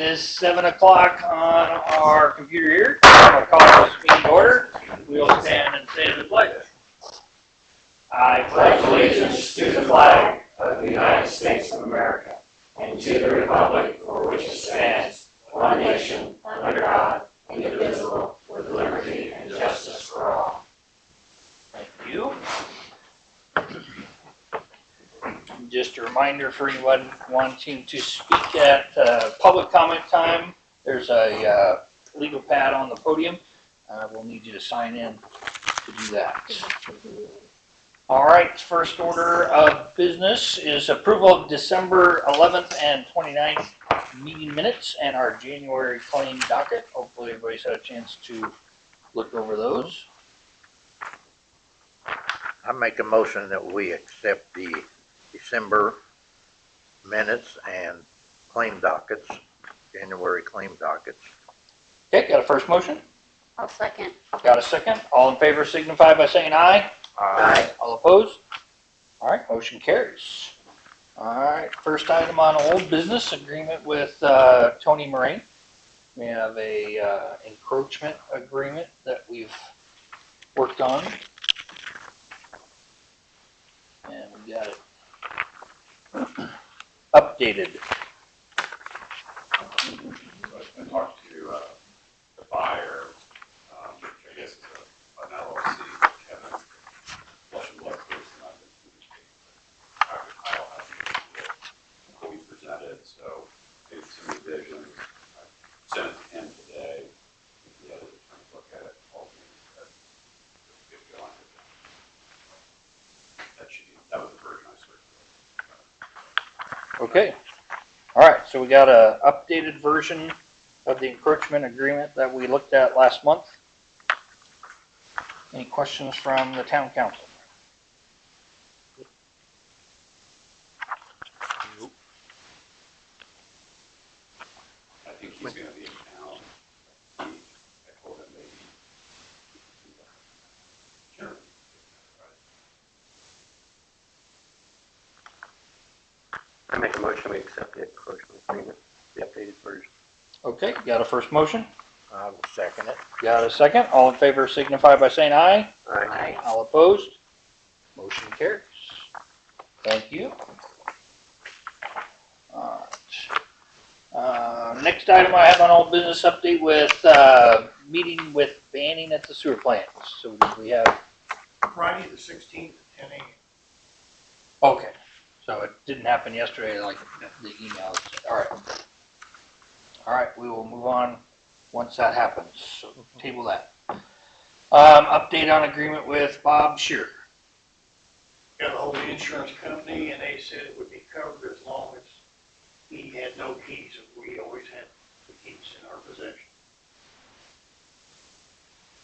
is 7 o'clock on our computer here. I'll call this meeting to order. We'll stand and say the pledge. I pledge allegiance to the flag of the United States of America and to the republic for which it stands, one nation, under God, indivisible, with liberty and justice for all. Thank you. Just a reminder for anyone wanting to speak at public comment time, there's a legal pad on the podium. We'll need you to sign in to do that. All right, first order of business is approval of December 11th and 29th meeting minutes and our January claim docket. Hopefully everybody's had a chance to look over those. I make a motion that we accept the December minutes and claim dockets, January claim dockets. Okay, got a first motion? I'll second. Got a second? All in favor signify by saying aye. Aye. All opposed? All right, motion carries. All right, first item on old business, agreement with Tony Moraine. We have a encroachment agreement that we've worked on. And we got it updated. I talked to the buyer, which I guess is an LLC, Kevin Flushingblad person. I'll have what we presented, so made some revisions. I sent it to him today. The other attorney look at it, all things that get going. That was the version I circulated. Okay. All right, so we got a updated version of the encroachment agreement that we looked at last month. Any questions from the town council? I think he's going to be in town. I told him maybe. Sure. I make a motion we accept the encroachment agreement, the updated version. Okay, got a first motion? I will second it. Got a second? All in favor signify by saying aye. Aye. All opposed? Motion carries. Thank you. All right. Next item I have on old business update with meeting with Banning at the sewer plants. So we have. Friday the 16th at 10 a.m. Okay, so it didn't happen yesterday like the emails. All right. All right, we will move on once that happens. So table that. Update on agreement with Bob Shearer. Got a hold of the insurance company and they said it would be covered as long as he had no keys. We always had the keys in our possession.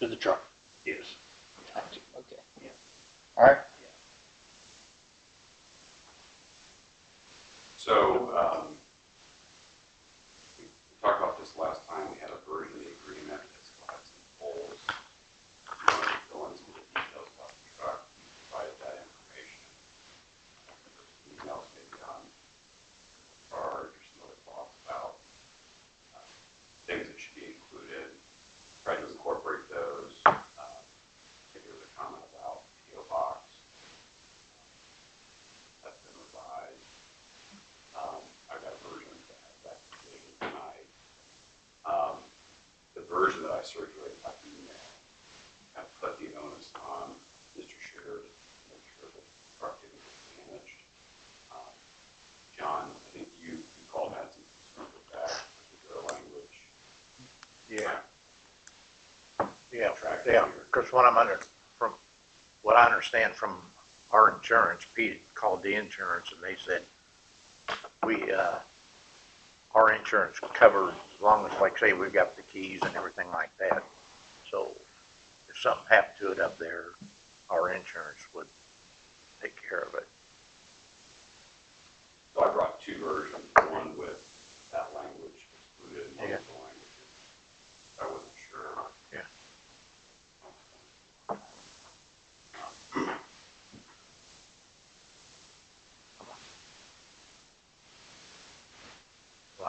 To the truck. Yes. Okay. Yeah. All right. So, we talked about this last time. We had a version of the agreement that still had some holes. If you want to go into the details about the truck, we provided that information. Some emails maybe on charge or some other thoughts about things that should be included. Tried to incorporate those. I think there was a comment about PO box. That's been revised. I've got a version that completed tonight. The version that I circulated by email, I put the onus on Mr. Shearer to make sure that the truck didn't get damaged. John, I think you called and had some concerns with that particular language. Yeah. Yeah, because from what I understand from our insurance, Pete called the insurance and they said, our insurance covered as long as, like say, we've got the keys and everything like that. So if something happened to it up there, our insurance would take care of it. So I brought two versions, one with that language excluded and one with the language. I wasn't sure. Yeah.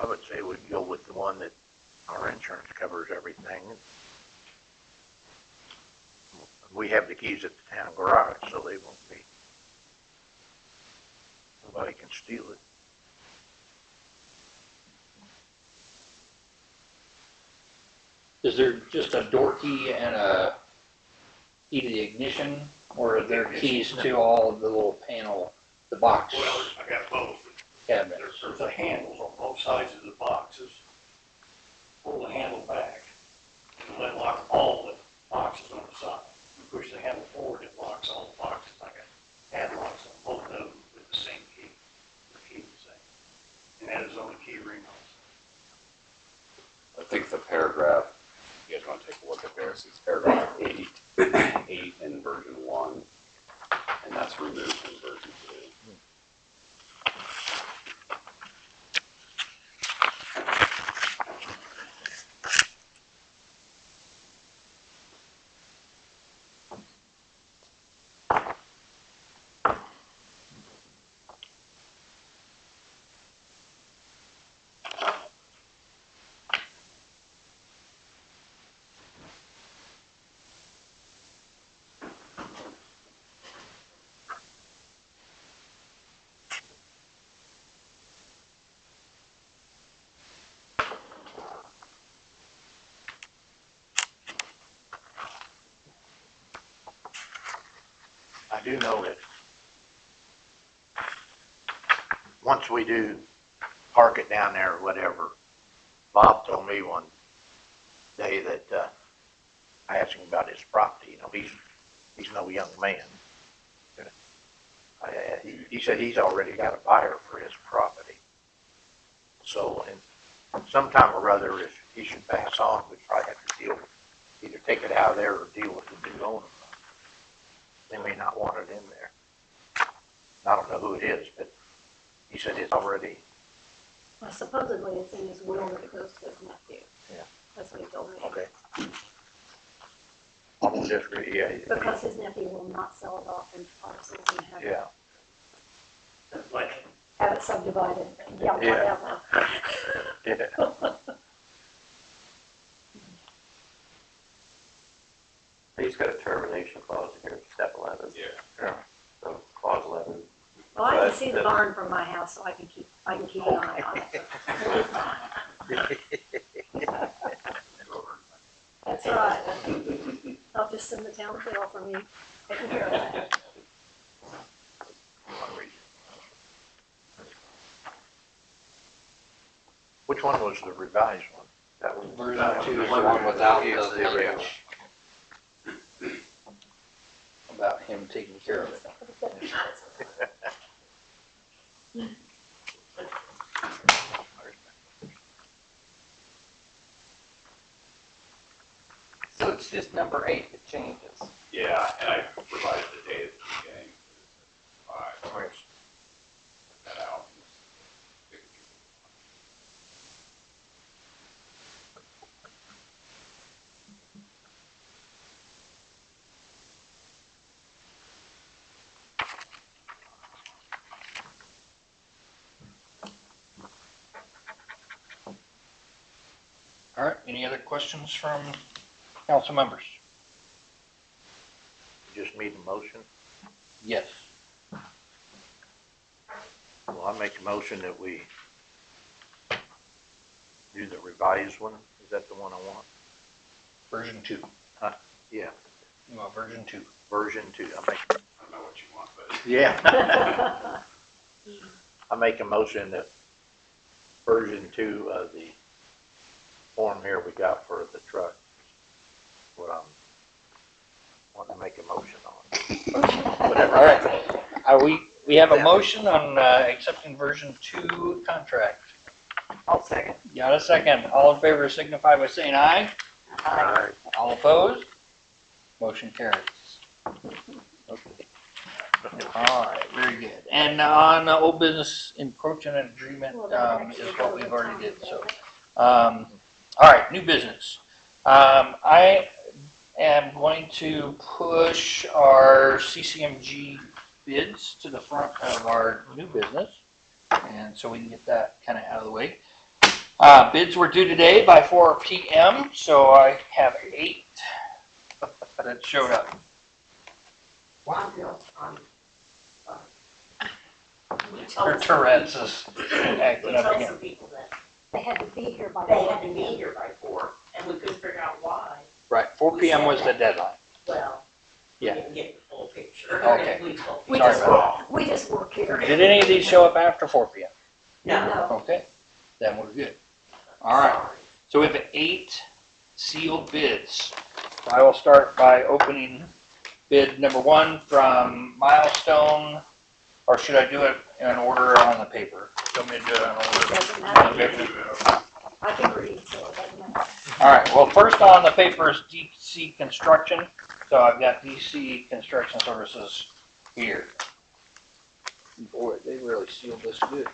I would say we go with the one that our insurance covers everything. We have the keys at the town garage, so they won't be, nobody can steal it. Is there just a door key and a key to the ignition, or are there keys to all of the little panel, the box Well, I got both. cabinets? There's the handles on both sides of the boxes. Pull the handle back, and let lock all the boxes on the side. You push the handle forward, it locks all the boxes. I got padlocks on both of them with the same key. The key the same. And that is on the key ring also. I think the paragraph, you guys want to take a look at this, it's paragraph 8, 8 in version 1, and that's removed in version 2. I do know that once we do park it down there or whatever, Bob told me one day that, I asked him about his property, he's no young man. He said he's already got a buyer for his property. So, and sometime or other, if he should pass on, we probably have to either take it out of there or deal with the new owner. They may not want it in there. I don't know who it is, but he said it's already, Well, supposedly it's in his will that it goes to his nephew. Yeah. That's what he told me. okay. I'm just, yeah. Because his nephew will not sell it off in parcels and Yeah. Like, have it subdivided. Yeah, Yeah. whatever. Yeah. He's got a termination clause here in step 11. Yeah. So clause 11. Well, I can see the barn from my house, so I can keep an eye on it. That's right. I'll just send the town bill for me, taking care of that. Which one was the revised one? That one. Version 2 is the one without Yeah, the there we go. language about him taking care of it. So it's just number 8 that changes. Yeah, and I provided the date at the beginning. Put that out. All right, any other questions from council members? Just need a motion? Yes. Well, I make a motion that we do the revised one. Is that the one I want? Version 2. Yeah, You want version 2? version 2. I don't know what you want, but Yeah. I make a motion that version 2 of the form here we got for the truck, what I'm wanting to make a motion on. Whatever. All right. We have a motion on accepting version 2 contract. I'll second. Got a second. All in favor signify by saying aye. Aye. All opposed? Motion carries. Okay. All right, very good. And on old business encroachment agreement Well, that actually is what goes we've with already did, time, so. doesn't it? All right, new business. I am going to push our CCMG bids to the front of our new business, and so we can get that kind of out of the way. Bids were due today by 4 p.m., so I have 8 that showed up. Wow, Bill, Her Tourette's is acting up Tell again. some people that They had to be here by. they had to be here by 4, and we couldn't figure out why. Right, 4 p.m. was the deadline. Well, we Yeah. didn't get the full picture. Okay. We told We Sorry just about work, we just work here. Did any of these show up after 4 p.m.? No. Okay, then we're good. All right, so we have 8 sealed bids. So I will start by opening bid number 1 from Milestone, or should I do it in order on the paper? Tell me to do it in order. Doesn't On the matter. paper. I can read, so it doesn't matter. All right, well, first on the paper is DC Construction. So I've got DC Construction Services here. Boy, they really sealed this good.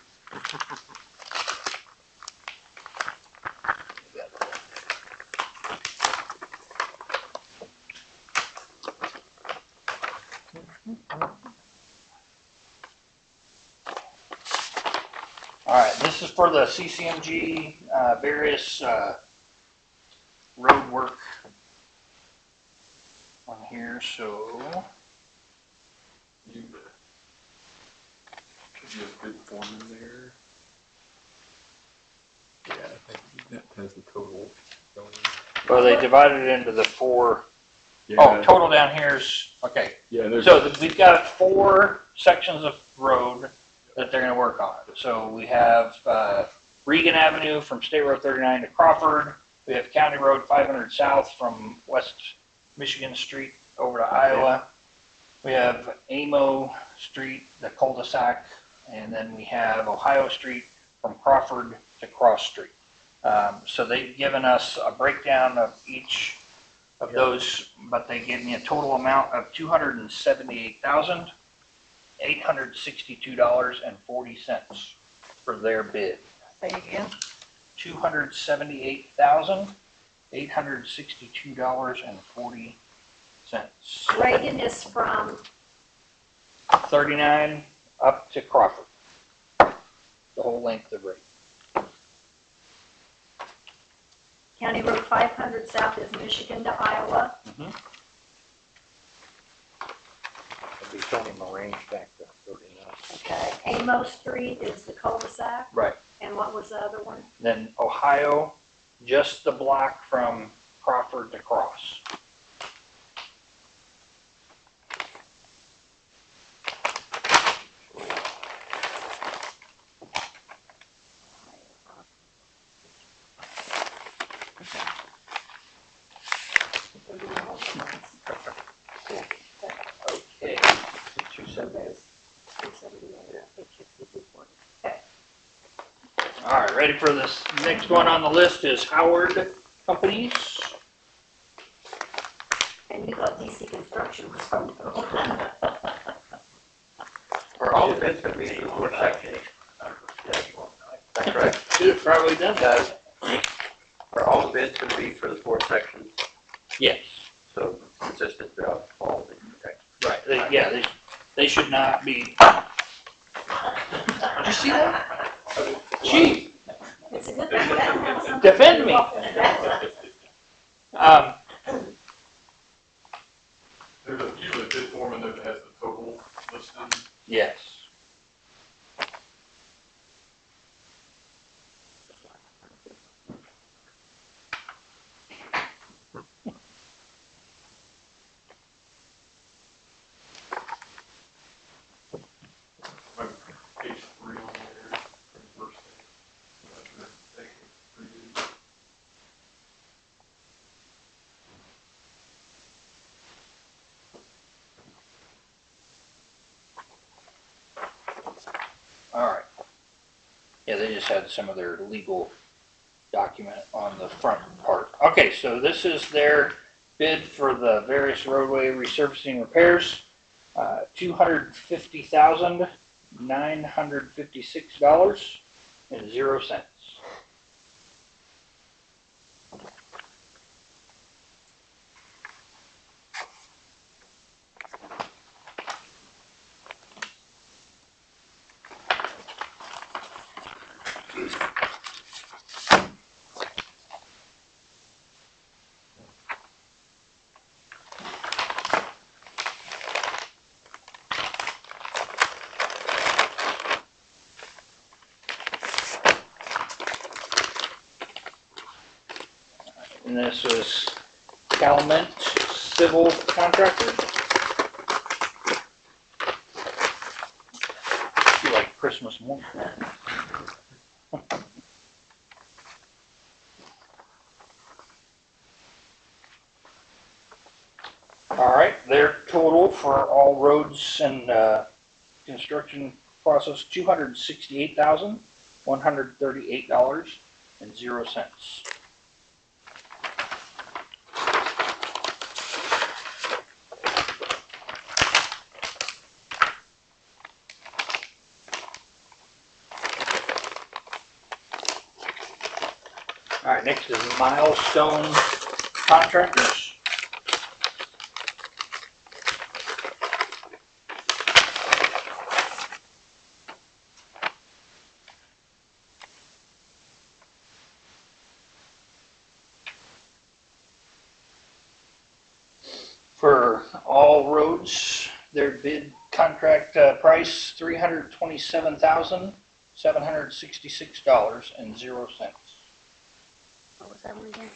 All right, this is for the CCMG, various road work on here, so. Could you have bid form in there? Yeah, I think that has the total going. Well, they divided it into the 4. Yeah, Oh, total down here's, okay. Yeah, there's. So we've got 4 sections of road that they're gonna work on. So we have Regan Avenue from State Road 39 to Crawford. We have County Road 500 South from West Michigan Street over to Iowa. We have Amo Street, the cul-de-sac, and then we have Ohio Street from Crawford to Cross Street. So they've given us a breakdown of each of those, but they gave me a total amount of $278,862.40 for their bid. say again. $278,862.40. Reagan is from, 39 up to Crawford. The whole length of Reagan. County Road 500 South is Michigan to Iowa. Mm-hmm. It'd be Tony Morange back to 39. Okay. Amo Street is the cul-de-sac. Right. And what was the other one? Then Ohio, just the block from Crawford to Cross. Okay. 270. All right, ready for this next one on the list is Howard Companies. And you thought DC Construction was from. Are all the bids gonna be for the 4 sections? That's right. Should have probably done that. Are all the bids gonna be for the 4 sections? Yes, So consistent throughout all of them, okay? right. They should not be. Did you see that? Chief, It's a good thing we don't have something. defend me. There's usually a bid form in there that has the total listed. Yes. Like page 3 on there, first thing. All right. Yeah, they just had some of their legal document on the front part. Okay, so this is their bid for the various roadway resurfacing repairs. $250,956.00. And this was Calumet Civil Contractor. Feel like Christmas morning. All right, their total for all roads and construction process, $268,138.00. All right, next is Milestone Contractors. For all roads, their bid contract price $327,766.00. What was that one again?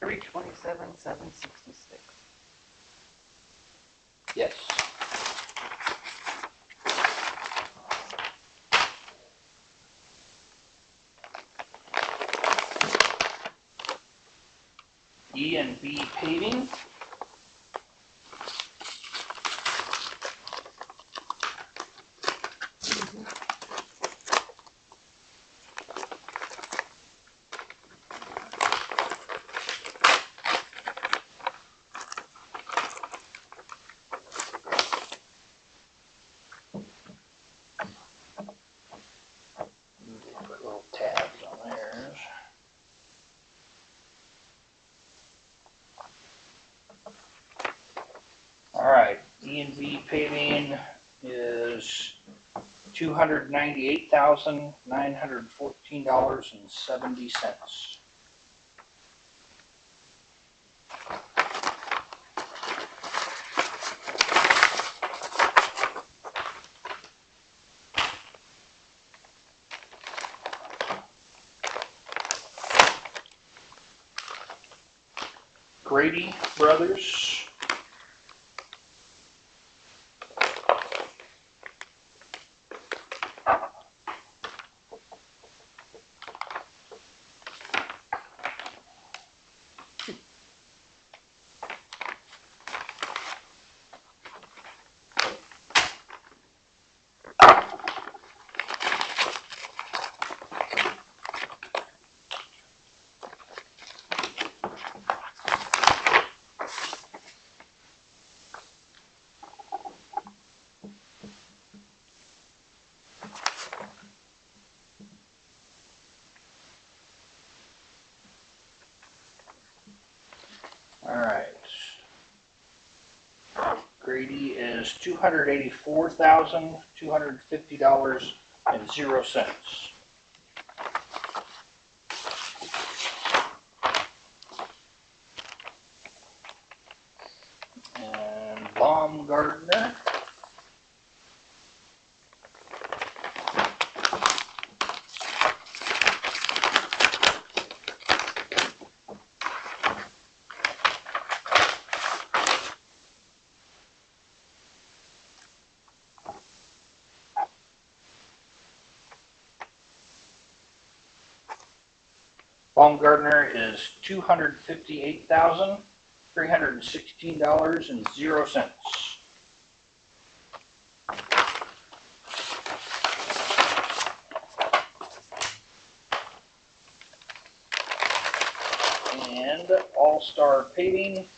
327,766. Yes. E&B Paving. Put little tabs on theirs. All right, E&B Paving is $298,914.70. Grady Brothers. All right. Grady is $284,250.00. And Baumgartner. Baumgartner is $258,316.00. And All Star Paving.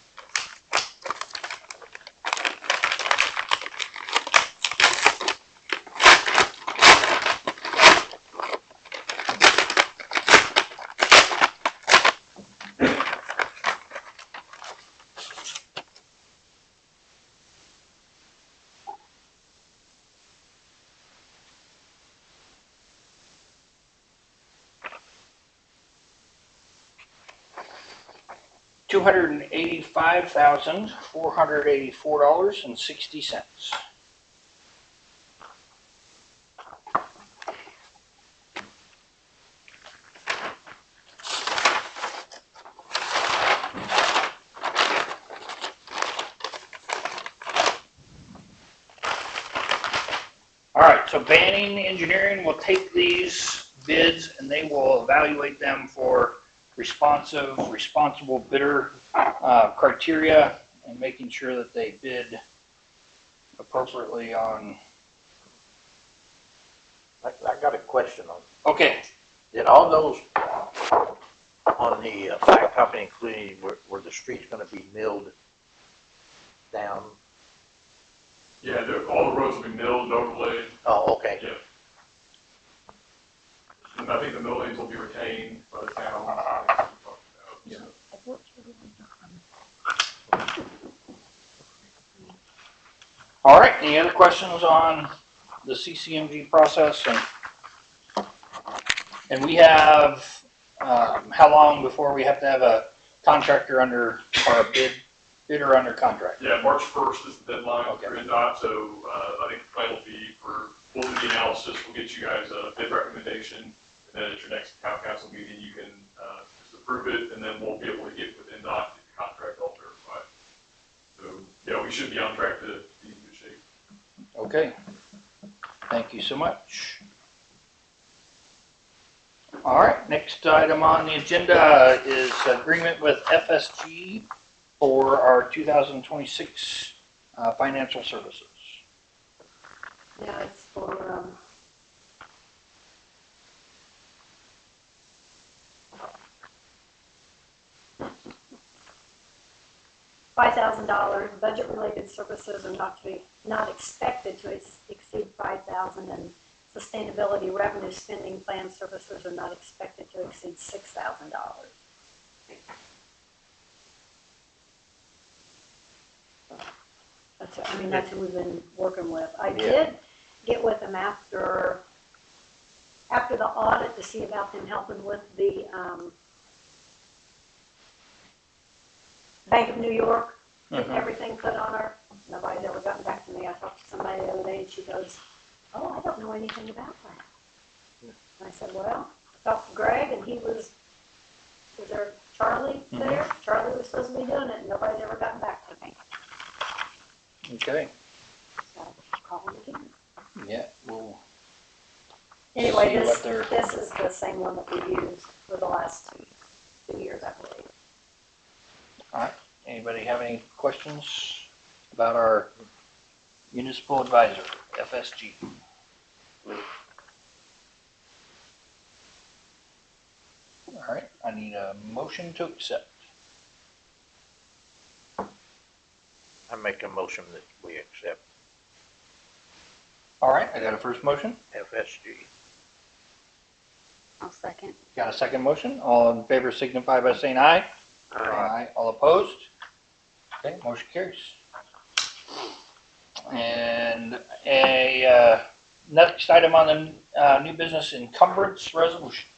$285,484.60. so Banning Engineering will take these bids and they will evaluate them for responsible bidder criteria and making sure that they bid appropriately on. I got a question on, Okay, did all those on the flag company, including where the street's gonna be milled down? Yeah, all the roads will be milled, overlaid, Oh, okay. yeah. And I think the millings will be retained by the town. Yeah. All right, any other questions on the CCMG process? And we have, how long before we have to have a contractor under, or a bidder under contract? Yeah, March 1st is the deadline Okay. for NDOT, so I think the plan will be we'll do the analysis, we'll get you guys a bid recommendation, and then at your next town council meeting, you can just approve it, and then we'll be able to get with NDOT, get the contract all verified. So, yeah, we should be on track to be in good shape. Okay, thank you so much. All right, next item on the agenda is agreement with FSG for our 2026 financial services. Yeah, it's for, $5,000. Budget-related services are not expected to exceed 5,000, and sustainability revenue spending plan services are not expected to exceed $6,000. That's who we've been working with. I did get with them after the audit to see about them helping with the Bank of New York, getting everything put on her. Nobody's ever gotten back to me. I talked to somebody the other day and she goes, "Oh, I don't know anything about that." And I said, "Well, I talked to Greg and he was there Charlie there? Charlie was supposed to be doing it and nobody's ever gotten back to me." Okay, So call him again. yeah, we'll Anyway, see what this is the same one that we've used for the last two years, I believe. Anybody have any questions about our municipal advisor, FSG? All right, I need a motion to accept. I make a motion that we accept All right, I got a first motion, FSG. I'll second. got a second motion. All in favor signify by saying aye. Aye. All opposed? Okay, motion carries. And next item on the new business encumbrance resolution.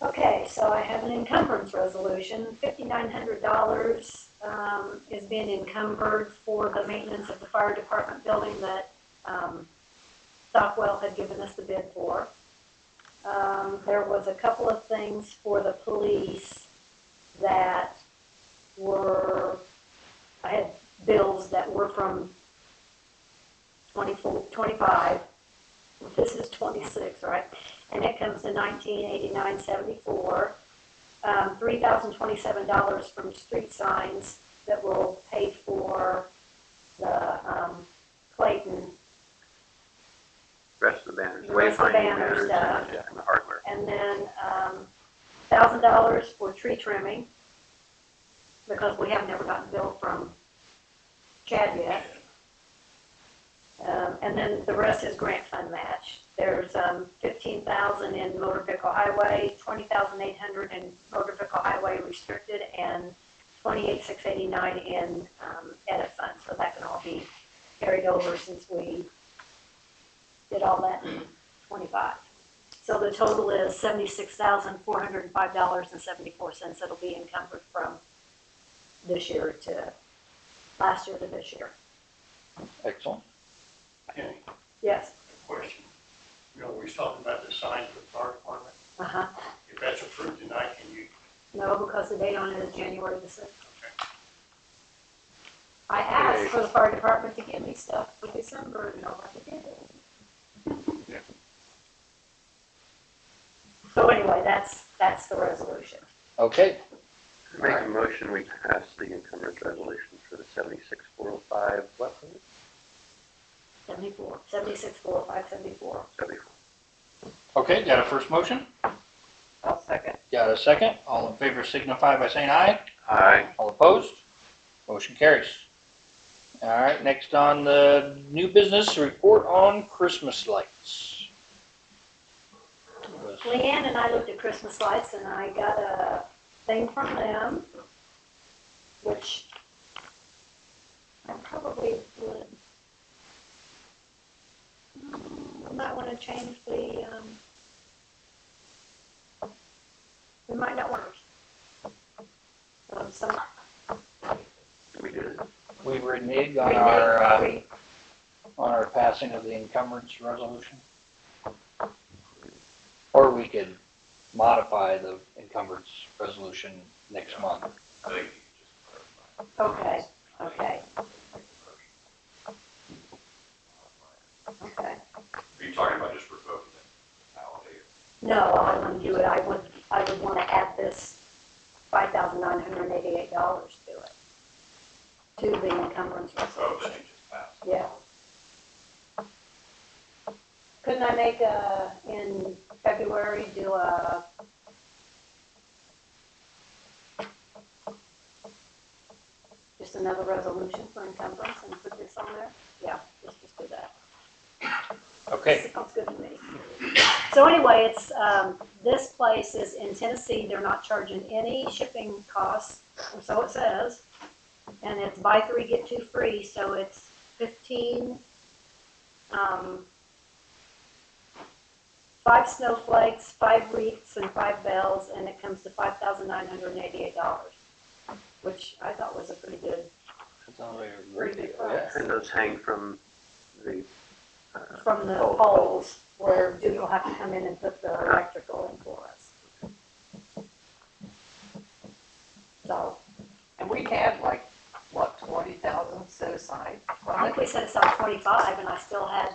Okay, so I have an encumbrance resolution. $5,900 is being encumbered for the maintenance of the fire department building that Stockwell had given us the bid for. There was a couple of things for the police that I had bills that were from 25. This is 26, right? And it comes to $1989.74. $3,027 from street signs that will pay for the Clayton. Rest of the banners. The rest of the wayfinding banner stuff. and the hardware. And then $1,000 for tree trimming, because we have never gotten billed from Chad yet. And then the rest is grant fund match. There's $15,000 in motor vehicle highway, $20,800 in motor vehicle highway restricted, and $28,689 in edit fund. So that can all be carried over since we did all that in 25. So the total is $76,405.74. It'll be encumbered from this year to last year to this year. Excellent. Kenny, Yes. question. We was talking about the sign for the fire department. Uh-huh. If that's approved tonight, can you? No, because the date on it is January the 6th. I asked for the fire department to give me stuff for December, and nobody did it. anyway, that's the resolution. Okay, Make a motion, we pass the encumbrance resolution for the 76-405, what was it? 74, 76, 405, 74. 74. okay, got a first motion? I'll second. Got a second? All in favor signify by saying aye. Aye. All opposed? Motion carries. All right, next on the new business, report on Christmas lights. Leanne and I looked at Christmas lights and I got a thing from them, which I probably would, I might want to change the, we might not want to. Some, We did it. We reneged on our passing of the encumbrance resolution. Or we could modify the encumbrance resolution next month. I think you could just clarify. okay. Are you talking about just revoking it nowadays? No, I wouldn't do it. I would want to add this $5,988 to it, to the encumbrance Oh, resolution. then you just passed. Yeah. Couldn't I make in February, do just another resolution for encumbrance and put this on there? Yeah, let's just do that. Okay, Sounds good to me. So anyway, it's, this place is in Tennessee. They're not charging any shipping costs, or so it says. And it's buy 3, get 2 free, so it's 15, 5 snowflakes, 5 wreaths, and 5 bells, and it comes to $5,988, which I thought was a pretty good, that's not a great deal, yeah. And those hang from the, from the Poles. poles, where Duke will have to come in and put the electrical in for us. So, And we had like, what, 20,000 set aside? I think we set aside 25, and I still had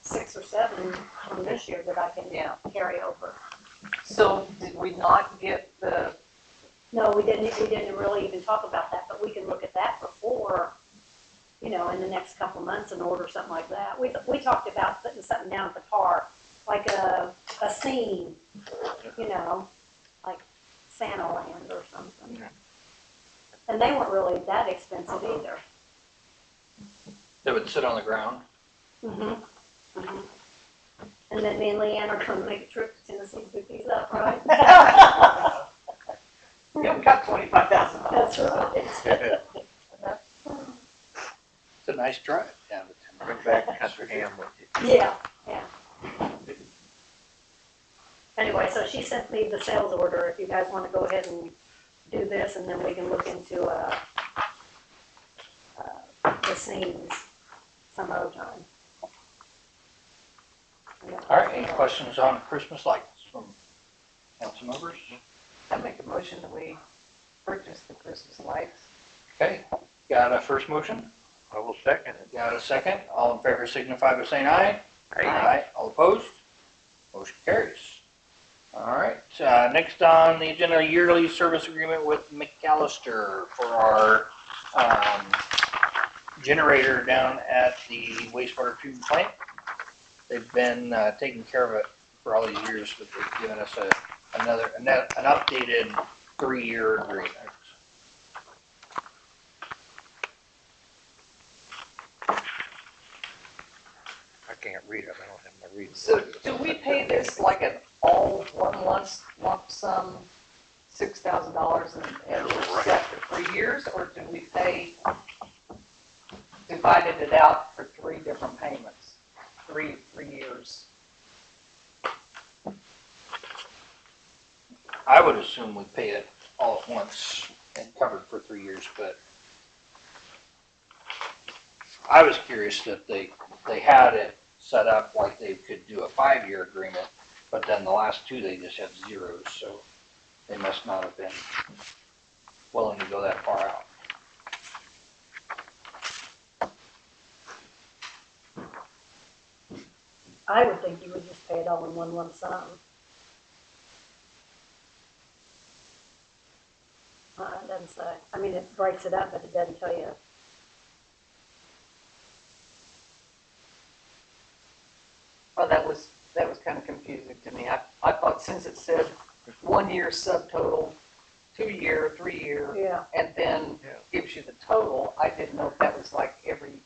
6 or 7 from this year that I can Yeah. carry over. So did we not get the, No, we didn't really even talk about that, but we can look at that before, you know, in the next couple of months and order something like that. We talked about putting something down at the park, like a scene, you know, like Santa Land or something. And they weren't really that expensive either. That would sit on the ground. Mm-hmm. Mm-hmm. And then me and Leanne are going to make a trip to Tennessee to pick these up, right? we haven't got $25,000. That's right. It's a nice drive down to Bring Tennessee. back country ham with you. Yeah, yeah. Anyway, so she sent me the sales order, if you guys want to go ahead and do this, and then we can look into the scenes some other time. All right, any questions on Christmas lights from council members? I make a motion that we purchase the Christmas lights. Okay, got a first motion? I will second it. Got a second? All in favor signify by saying aye. Aye. All opposed? Motion carries. All right, next on the agenda, yearly service agreement with McAllister for our generator down at the wastewater treatment plant. They've been taking care of it for all these years, but they've given us an updated 3-year agreement. I can't read it, I don't have my reading. So do we pay this like an all one lump sum, $6,000 and it's set for 3 years? Or do we pay, divided it out for 3 different payments, 3 years? I would assume we pay it all at once and covered for 3 years, but I was curious that they had it set up like they could do a 5-year agreement, but then the last 2 they just had zeros, so they must not have been willing to go that far out. I would think you would just pay it all in one lump sum. It doesn't say. I mean, it breaks it up, but it doesn't tell you. Well, that was kind of confusing to me. I thought since it said 1 year subtotal, 2 year, 3 year, Yeah. and then Yeah. gives you the total, I didn't know if that was like every.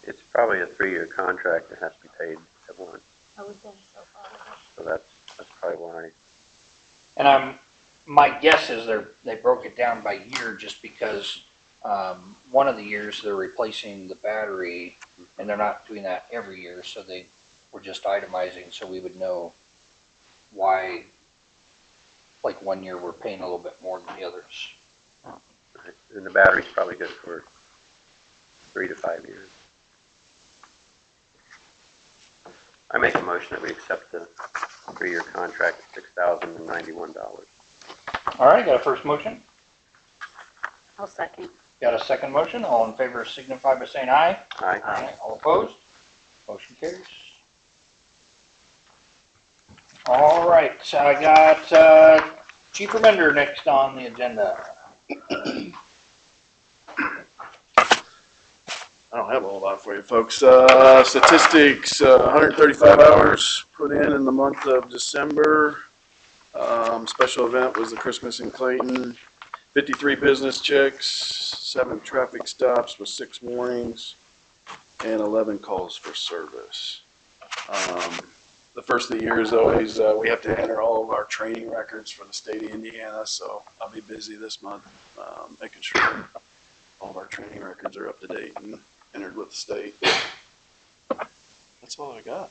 It's probably a 3-year contract that has to be paid at once, I would think so, probably. so that's probably why. And my guess is they broke it down by year just because one of the years they're replacing the battery, and they're not doing that every year, so they were just itemizing so we would know why, like 1 year we're paying a little bit more than the others. Right. And the battery's probably good for 3 to 5 years. I make a motion that we accept the 3-year contract at $6,091. All right, got a first motion? I'll second. Got a second motion? All in favor signify by saying aye. Aye. All opposed? Motion carries. All right, so I got Chief Remender next on the agenda. I don't have a whole lot for you folks. Statistics, 135 hours put in the month of December. Special event was the Christmas in Clayton. 53 business checks, 7 traffic stops with 6 warnings, and 11 calls for service. The first of the year is always, we have to enter all of our training records for the state of Indiana, so I'll be busy this month making sure all of our training records are up to date and entered with the state. That's all I got.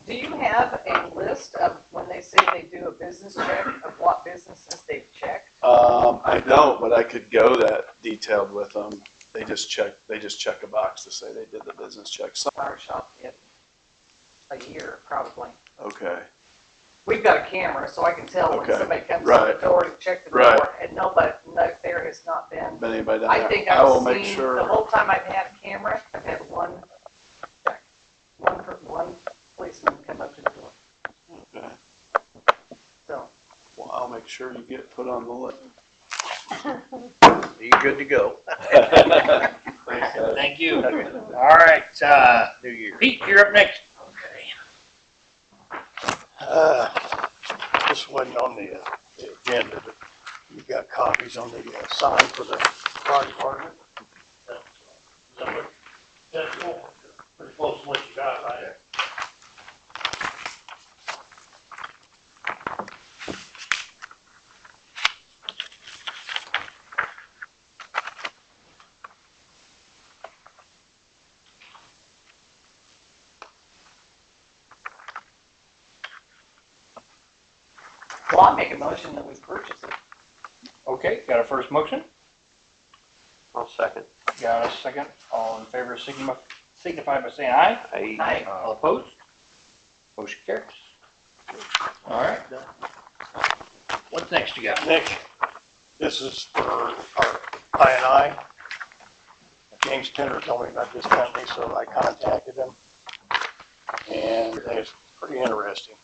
Do you have a list of when they say they do a business check of what businesses they've checked? I don't, but I could go that detailed with them. They just check a box to say they did the business check. Flower shop in a year, probably. Okay. We've got a camera, so I can tell when Okay. somebody comes Right. to the door to check the Right. door, and nobody, no, there has not been. Been anybody down I there? think I will I've make seen, sure. the whole time I've had a camera, I've had one check. One policeman come up to the door, Okay. so. Well, I'll make sure you get put on the list. You good to go? Thank you. All right, New Year. Pete, you're up next. This wasn't on the agenda, but you got copies on the sign for the fire department. That's cool. Pretty close to what you got, right? Well, I make a motion that we purchase it. Okay, got a first motion? I'll second. Got a second? All in favor signify by saying aye. Aye. All opposed? Motion carries. All right. What's next you got? Next, this is for our I&I. James Penner told me about this company, so I contacted him. And it's pretty interesting.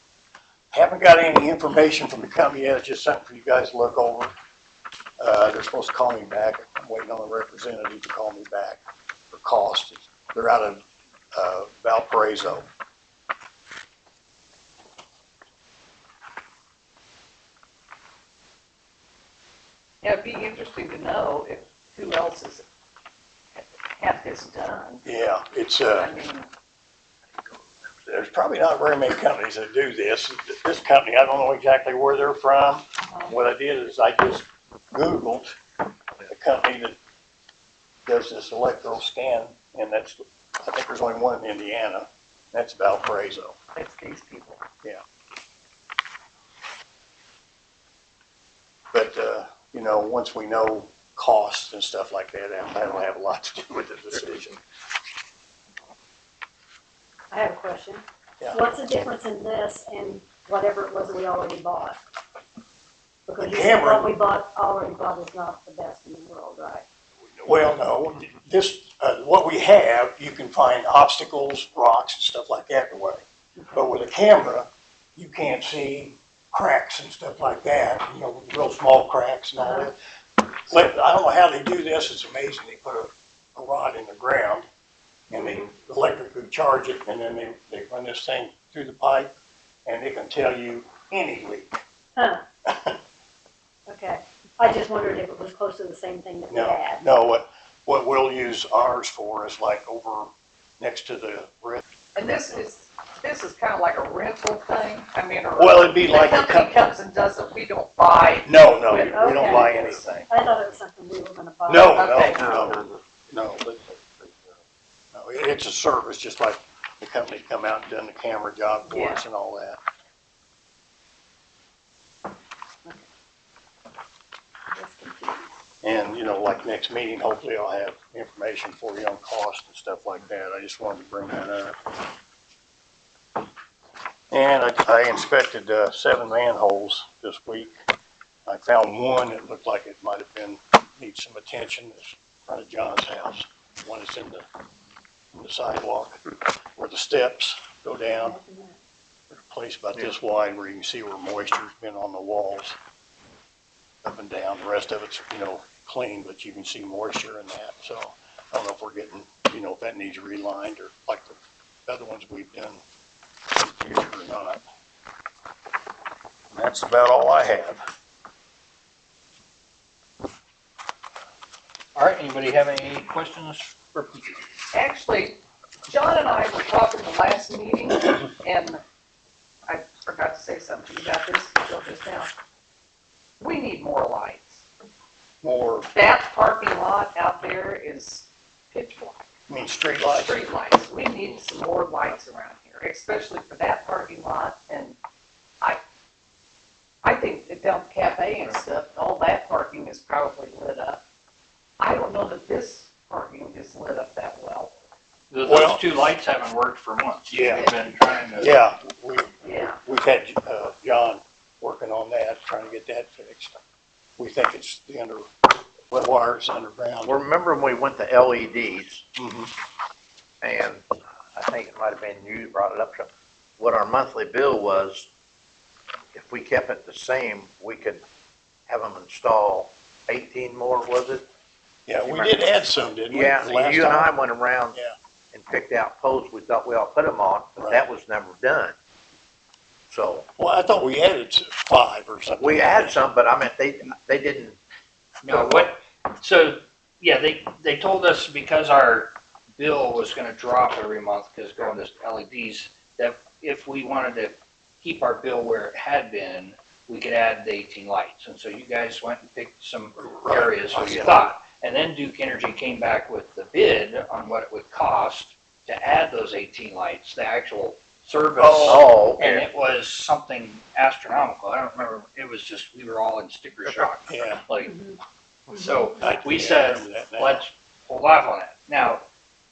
Haven't got any information from the company yet, it's just something for you guys to look over. They're supposed to call me back. I'm waiting on a representative to call me back for cost. They're out of Valparaiso. Yeah, it'd be interesting to know if, who else has had this done. Yeah, it's, I mean, there's probably not very many companies that do this. This company, I don't know exactly where they're from. What I did is I just Googled the company that does this electro scan, and that's, I think there's only one in Indiana. That's Valparaiso. it's these people. But, you know, once we know costs and stuff like that, that'll have a lot to do with the decision. I have a question. Yeah. What's the difference in this and whatever it was that we already bought? Because The you said camera. what we already bought is not the best in the world, right? Well, no, this, what we have, you can find obstacles, rocks and stuff like that in the way. But with a camera, you can't see cracks and stuff like that, you know, real small cracks and all that. I don't know how they do this, it's amazing. They put a rod in the ground and they electrically charge it, and then they run this thing through the pipe and it can tell you any leak. Huh. Okay. I just wondered if it was close to the same thing that we No, had. no, what we'll use ours for is like over next to the red. And this is kind of like a rental thing, I mean, or. Well, it'd be like the a company comes and does it, we don't buy. No, we Okay. don't buy anything. I thought it was something we were gonna buy. No, Okay. no, it's a service, just like the company come out and done the camera job for us and all that. Just confused. And, you know, like next meeting, hopefully I'll have information for you on cost and stuff like that. I just wanted to bring that up. And I inspected 7 manholes this week. I found one that looked like it might have been, needs some attention. It's in front of John's house. One that's in the sidewalk where the steps go down. There's a place about this wide where you can see where moisture's been on the walls, up and down. The rest of it's, you know, clean, but you can see moisture in that. So I don't know if we're getting, you know, if that needs relined or like the other ones we've done in the future or not. And that's about all I have. All right, anybody have any questions for Pete? Actually, John and I were talking the last meeting, and I forgot to say something to you about this until just now. We need more lights. More, That parking lot out there is pitch black. I mean, street lights. Street lights. We need some more lights around here, especially for that parking lot. And I think that down the cafe and stuff, all that parking is probably lit up. I don't know that this parking is lit up that well. Those Well- 2 lights haven't worked for months. Yeah. We've been trying to. Yeah, Yeah. we've had John working on that, trying to get that fixed. We think it's the wires underground. Well, remember when we went to LEDs, Mhm. and I think it might have been you that brought it up, what our monthly bill was, if we kept it the same, we could have them install 18 more, was it? Yeah, we did add some, didn't we? Yeah, last you and I time? went around Yeah. and picked out poles we thought we ought to put them on, but Right. that was never done. So, Well, I thought we added 5 or something. we had some, but I mean, they didn't, No, so, yeah, they told us because our bill was gonna drop every month because going to LEDs, that if we wanted to keep our bill where it had been, we could add the 18 lights. And so you guys went and picked some areas where you thought. And then Duke Energy came back with the bid on what it would cost to add those 18 lights, the actual service. oh, And okay. it was something astronomical. I don't remember, it was just, we were all in sticker shock. Yeah. Like, so we Yeah, I said, remember that now. let's hold off on that. Now,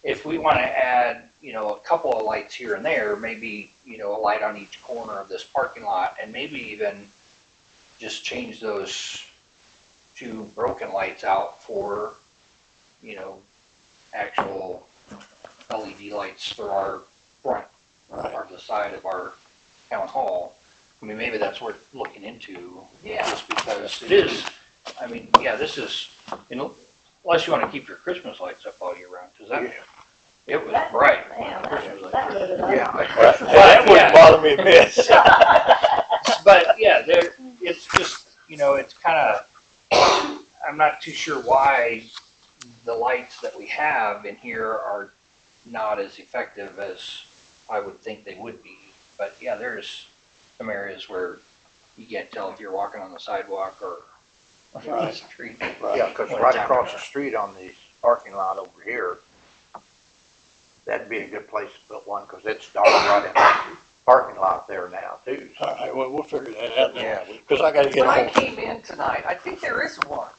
if we want to add, you know, a couple of lights here and there, maybe, you know, a light on each corner of this parking lot, and maybe even just change those 2 broken lights out for, you know, actual LED lights for our front, Right. or the side of our town hall. I mean, maybe that's worth looking into. Yeah. Just because it is, I mean, yeah, this is, you know, unless you want to keep your Christmas lights up all year round, because that, it was That- bright. Man, Christmas lights. that lit it up. Yeah. That wouldn't bother me a bit. But yeah, it's just, you know, it's kind of, I'm not too sure why the lights that we have in here are not as effective as I would think they would be. But yeah, there's some areas where you can't tell if you're walking on the sidewalk or on the Right. street. Yeah, because right across the street on the parking lot over here, that'd be a good place to put one, because it's dark right in the parking lot there now too. So, All right, well, we'll figure that out now, Yeah. because I gotta get When I home. came in tonight, I think there is one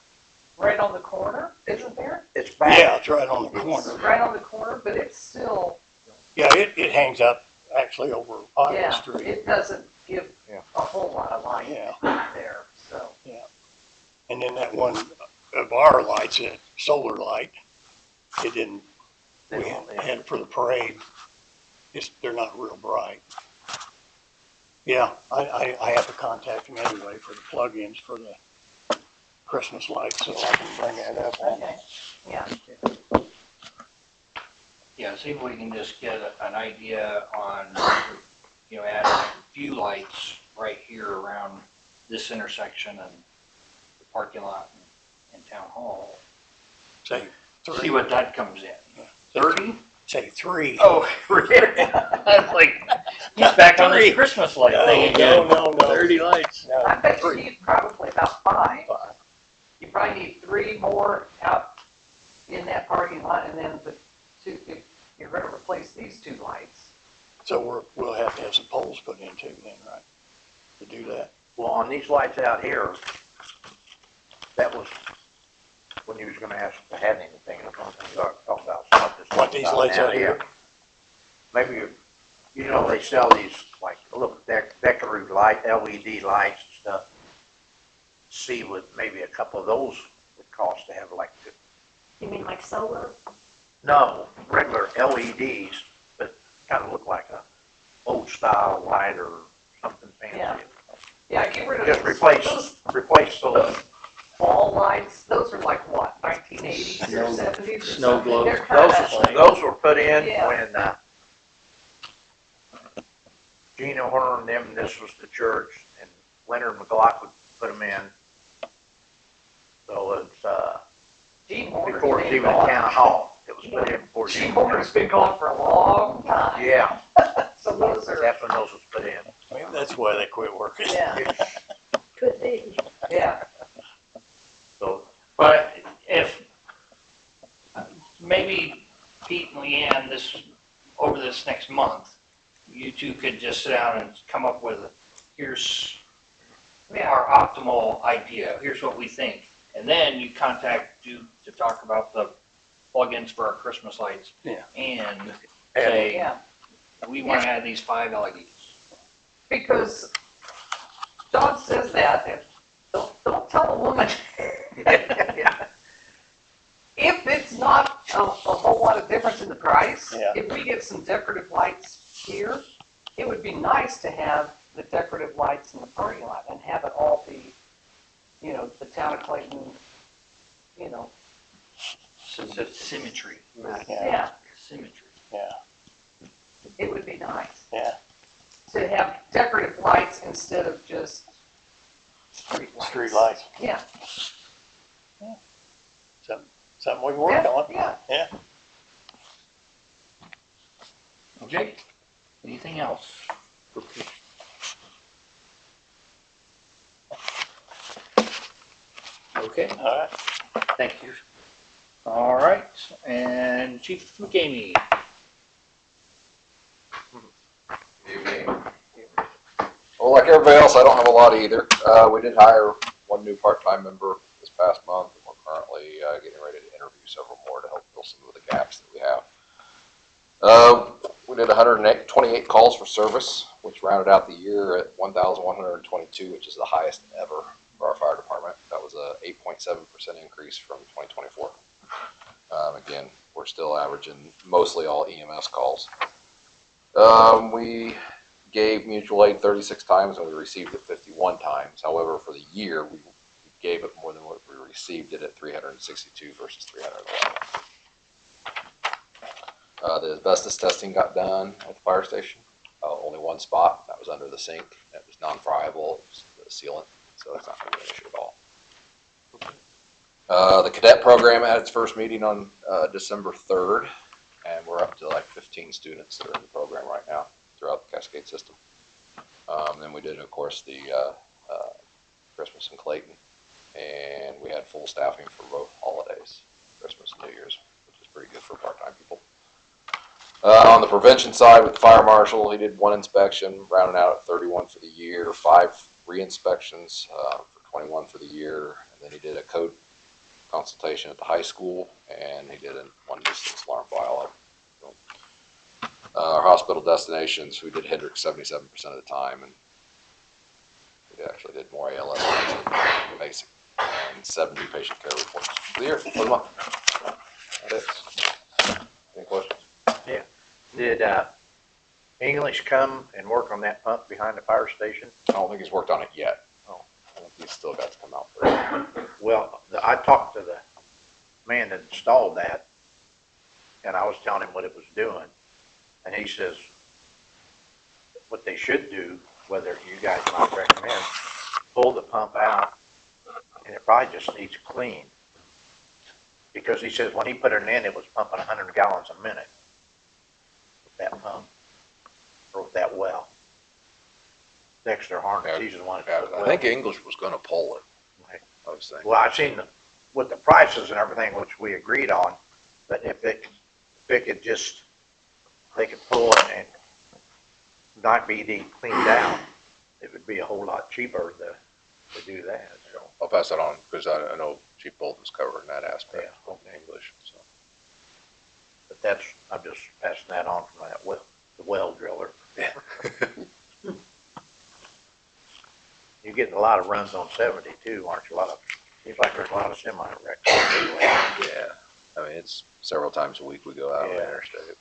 right on the corner, isn't there? it's back. Yeah, it's right on the It's corner. right on the corner, but it's still, Yeah, it hangs up actually over Iowa yeah, Street. it doesn't give Yeah. a whole lot of light Yeah. there, so. And then that one of our lights, a solar light. It didn't, They we don't- had for the parade. They're not real bright. Yeah, I have to contact them anyway for the plug-ins for the Christmas lights, so I can bring that up on. Okay, yeah. Yeah, see if we can just get an idea on, adding a few lights right here around this intersection and the parking lot and town hall. Say See three, what that comes in. 30? say three. Oh, really? I was like, he's back on this Christmas light thing again. No. 30 lights. No, I bet you three. need probably about 5. Five. You probably need 3 more out in that parking lot, and then the 2, if you're gonna replace these 2 lights. So we'll have to have some poles put in too then, right? To do that. Well, on these lights out here, that was when you was gonna ask if they had anything, and I'm gonna talk about something. What, these lights out here? Maybe, they sell these, like, little decorative light, LED lights and stuff. See what maybe a couple of those would cost to have, like, You mean like solar? no, regular LEDs, but kind of look like a old style light or something fancy. Yeah. Yeah, get rid of Just those. replace those. Fall lights, those are like what, 1980s or Snow- 70s or snow something? globes. They're kinda- Those were put in Yeah. when, Gina Horner and them, this was the church, and Leonard McLaughlin put them in. So it's, Gene Horner's before been she was gone. town hall. It was put in before Gene she. Horner's been gone for a long time. Yeah, So those are, that's when those was put in. Maybe that's why they quit working. yeah, Could be. yeah. So, But if, maybe Pete and Leanne, over this next month, you two could just sit down and come up with, here's our optimal idea, here's what we think. And then you contact Duke to talk about the plugins for our Christmas lights. Yeah. And say, Yeah, we want to add these 5 LEDs. because John says that, and don't tell a woman. If it's not a whole lot of difference in the price, Yeah. if we get some decorative lights here, it would be nice to have the decorative lights in the parking lot and have it all be, the town of Clayton, Symmetry. yeah, Symmetry. Yeah. it would be nice. Yeah. To have decorative lights instead of just street lights. Street lights. Yeah. Something we can work on. Yeah. Yeah. Okay, anything else? Okay, All right. thank you. All right, and Chief McCamey. Well, like everybody else, I don't have a lot either. We did hire one new part-time member this past month, and we're currently getting ready to interview several more to help fill some of the gaps that we have. We did 128 calls for service, which rounded out the year at 1,122, which is the highest ever for our fire department. That was a 8.7% increase from 2024. Again, we're still averaging mostly all EMS calls. We gave mutual aid 36 times and we received it 51 times. However, for the year, we gave it more than what we received it at 362 versus 311. The asbestos testing got done at the fire station. Only one spot, that was under the sink. It was non-friable, it was the sealant, so that's not going to be an issue at all. The cadet program had its first meeting on December 3rd, and we're up to like 15 students that are in the program right now throughout the Cascade system. Then we did, of course, the Christmas in Clayton, and we had full staffing for both holidays, Christmas and New Year's, which is pretty good for part-time people. On the prevention side with the fire marshal, he did 1 inspection, rounding out at 31 for the year, 5 re-inspections for 21 for the year, and then he did a code consultation at the high school, and he did 1 distance alarm file up. Our hospital destinations, we did Hendrix 77% of the time, and we actually did more ALS than basic. and 70 patient care reports for the year, for the month. That is. Any questions? Did, English come and work on that pump behind the fire station? I don't think he's worked on it yet. Oh. I think he's still got to come out for it. Well, I talked to the man that installed that, and I was telling him what it was doing, and he says, what they should do, whether you guys might recommend, pull the pump out, and it probably just needs clean. Because he says when he put it in, it was pumping 100 gallons a minute with that pump, or with that well. Dexter Harness, he's the one that put the I well. think English was going to pull it. Okay. I was saying. Well, I've seen with the prices and everything, which we agreed on, that if it could just, they could pull it and not be cleaned down, it would be a whole lot cheaper to do that, so. I'll pass that on because I know Chief Bolton's covering that aspect Yeah. of English. So. But I'm just passing that on from that well, the well driller. Yeah. You're getting a lot of runs on 70 too, aren't you? Seems like there's a lot of semi wrecks. Yeah. I mean, it's several times a week we go out on the Yeah. interstate.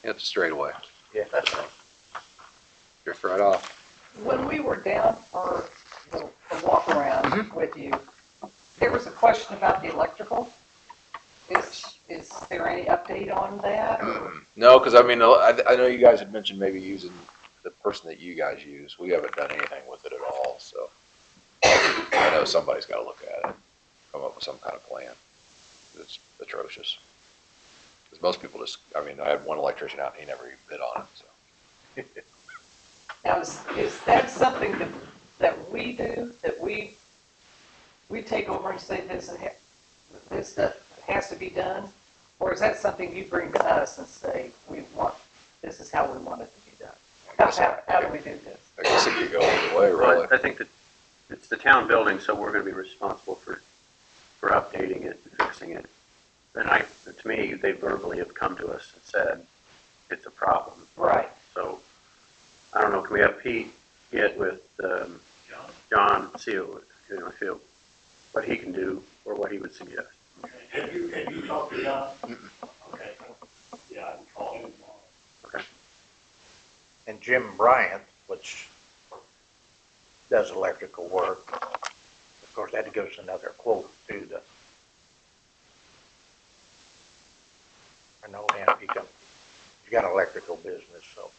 It's a straightaway. Yeah, that's right. Drift right off. When we were down for the walk around with you, there was a question about the electrical. Is there any update on that? No, because I mean, I know you guys had mentioned maybe using the person that you guys use. We haven't done anything with it at all, so I know somebody's got to look at it, come up with some kind of plan. It's atrocious. Because most people just, I mean, I had one electrician out and he never even bid on it. So Now, is that something that we do, that we take over and say this stuff has to be done? Or is that something you bring to us and say, this is how we want it to be done? How do we do this? I guess it could go either way, Well, really. I think that it's the town building, so we're gonna be responsible for updating it and fixing it. And to me, they verbally have come to us and said, it's a problem. Right. So, I don't know, can we have Pete get with, John, see what he can do or what he would suggest? Have you talked to John? Okay. Yeah, I can call him tomorrow. And Jim Bryant, which does electrical work, of course, that gives us another quote too. I know him, he's got an electrical business, so.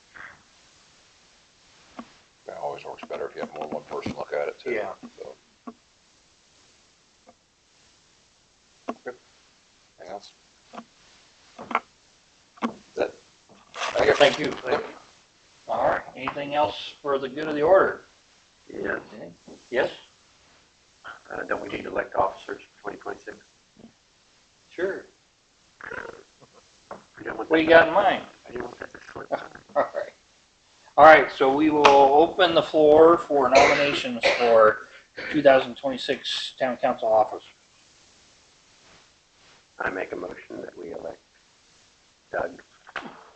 It always works better if you have more than one person look at it too. Yeah. So. Anything else? That's it. Thank you. All right, anything else for the good of the order? Yeah, Yes? don't we need to elect officers for 2026? Sure. I don't want What do you that- got in mind? I don't want that to slip. All right. All right, so we will open the floor for nominations for 2026 Town Council office. I make a motion that we elect Doug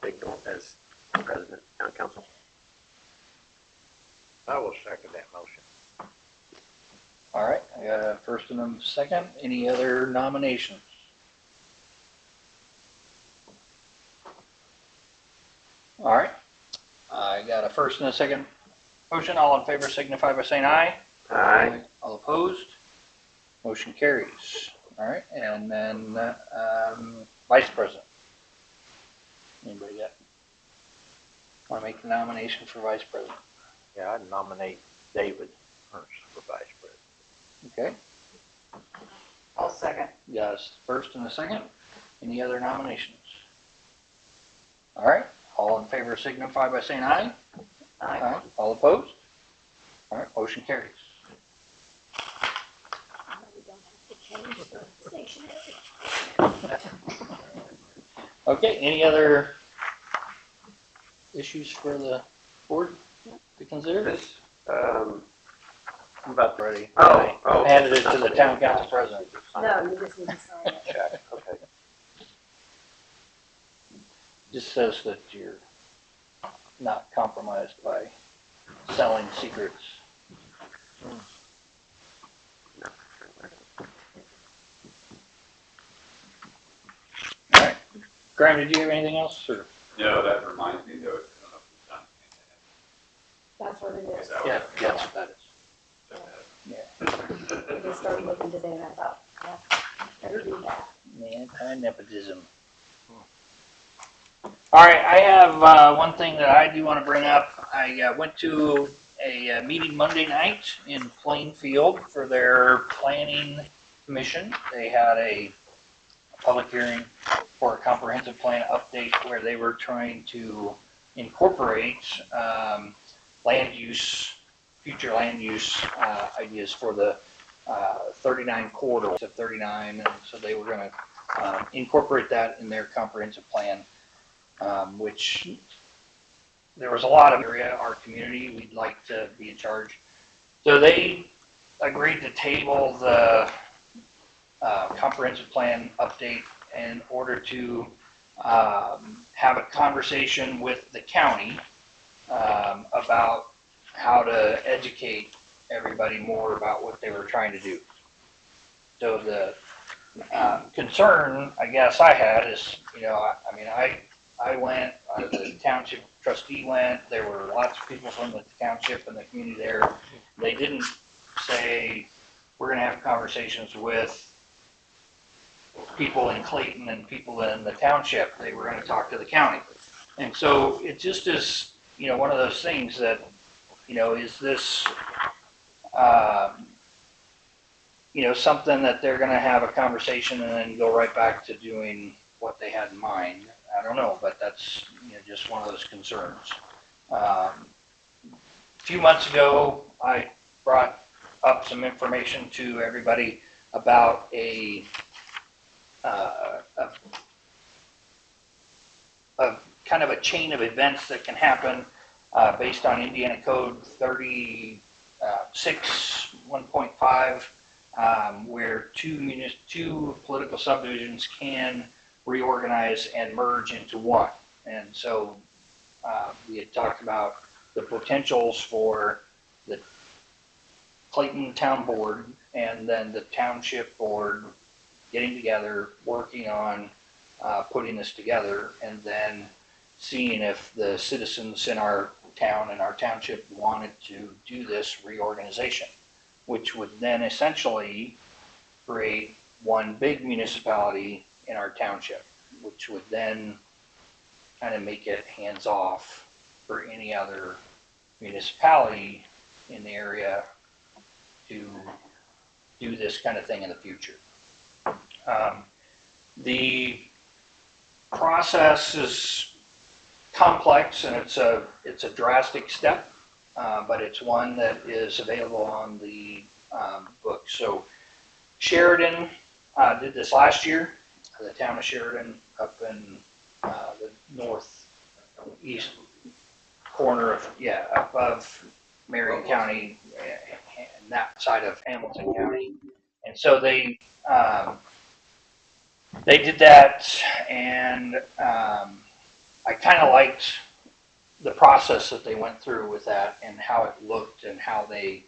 Bignell as president of town council. I will second that motion. All right, I got a first and a second. Any other nominations? All right, I got a first and a second motion. All in favor signify by saying aye. Aye. All opposed? Motion carries. All right, and then vice president. Anybody got? Want to make a nomination for vice president? Yeah, I'd nominate David Ernst for vice president. Okay, I'll second. got a first and a second. Any other nominations? All right, all in favor signify by saying aye. Aye. All opposed? All right, motion carries. We don't have to change the stationery. Okay, any other issues for the board to consider? This, about Ready? Oh. Handed it to the town council president. No, you just need to sign it. Check, okay. Just says that you're not compromised by selling secrets. Graham, did you have anything else, or? No, that reminds me though, I don't know if That's what it we've done. is. Is that what Yeah, it is? that's what that is. I just started looking today and I thought, yeah, better do that. Nepotism. All right, I have one thing that I do want to bring up. I went to a meeting Monday night in Plainfield for their planning commission. They had a public hearing for a comprehensive plan update where they were trying to incorporate land use, future land use ideas for the 39 corridor of 39, and so they were going to incorporate that in their comprehensive plan, which there was a lot of area, our community, we'd like to be in charge. So they agreed to table the comprehensive plan update in order to have a conversation with the county about how to educate everybody more about what they were trying to do. So the concern, I guess, I had is, I went, the township trustee went, there were lots of people from the township and the community there. They didn't say, we're going to have conversations with people in Clayton and people in the township. They were going to talk to the county. And so it just is, one of those things that, is this, something that they're going to have a conversation and then go right back to doing what they had in mind. I don't know, but that's just one of those concerns. A few months ago, I brought up some information to everybody about a kind of a chain of events that can happen based on Indiana Code 36 1.5, where two political subdivisions can reorganize and merge into one. And so we had talked about the potentials for the Clayton Town Board and then the Township Board getting together, working on putting this together, and then seeing if the citizens in our town and our township wanted to do this reorganization, which would then essentially create one big municipality in our township, which would then kind of make it hands-off for any other municipality in the area to do this kind of thing in the future. The process is complex and it's a drastic step, but it's one that is available on the book. So Sheridan did this last year. The town of Sheridan up in the northeast corner of, above Marion County and that side of Hamilton County. And so they did that, and I kind of liked the process that they went through with that and how it looked and how they,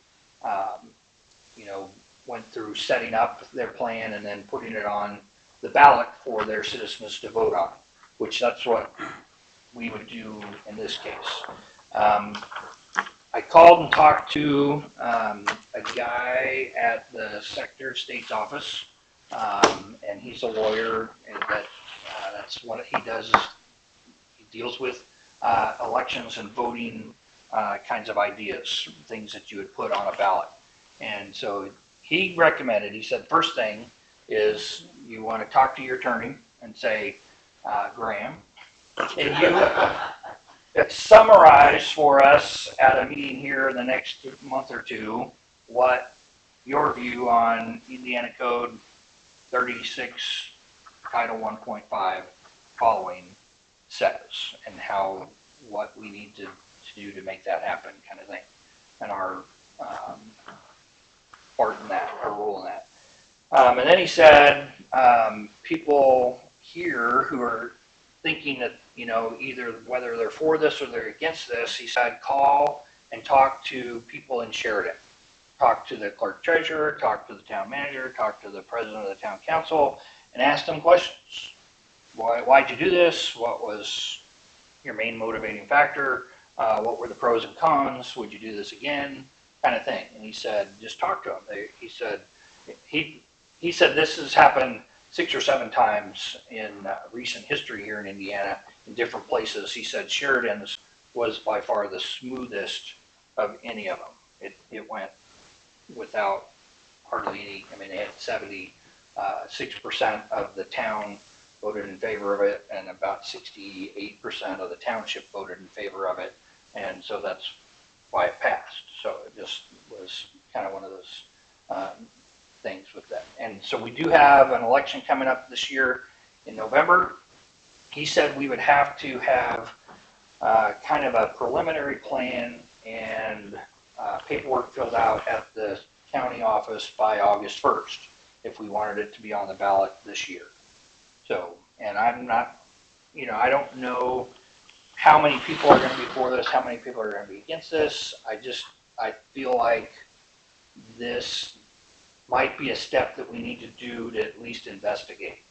went through setting up their plan and then putting it on the ballot for their citizens to vote on, which that's what we would do in this case. I called and talked to a guy at the Secretary of State's office, and he's a lawyer, and that's what he does. Is he deals with elections and voting kinds of ideas, things that you would put on a ballot. And so he recommended, he said, first thing is you want to talk to your attorney and say, Graham, can you summarize for us at a meeting here in the next month or two what your view on Indiana Code 36 Title 1.5 following says, and what we need to do to make that happen, kind of thing, and our part in that, our role in that. And then he said, people here who are thinking that, either whether they're for this or they're against this, he said, call and talk to people in Sheridan. Talk to the clerk treasurer, talk to the town manager, talk to the president of the town council, and ask them questions. why'd you do this? What was your main motivating factor? What were the pros and cons? Would you do this again? Kind of thing. And he said, just talk to him. He said this has happened 6 or 7 times in recent history here in Indiana in different places. He said Sheridan's was by far the smoothest of any of them. It went without hardly any, I mean, they had 76% of the town voted in favor of it, and about 68% of the township voted in favor of it, and so that's why it passed. So it just was kind of one of those things with that. And so we do have an election coming up this year in November. He said we would have to have kind of a preliminary plan and paperwork filled out at the county office by August 1st if we wanted it to be on the ballot this year. So, and I'm not, I don't know how many people are going to be for this, how many people are going to be against this. I feel like this might be a step that we need to do to at least investigate,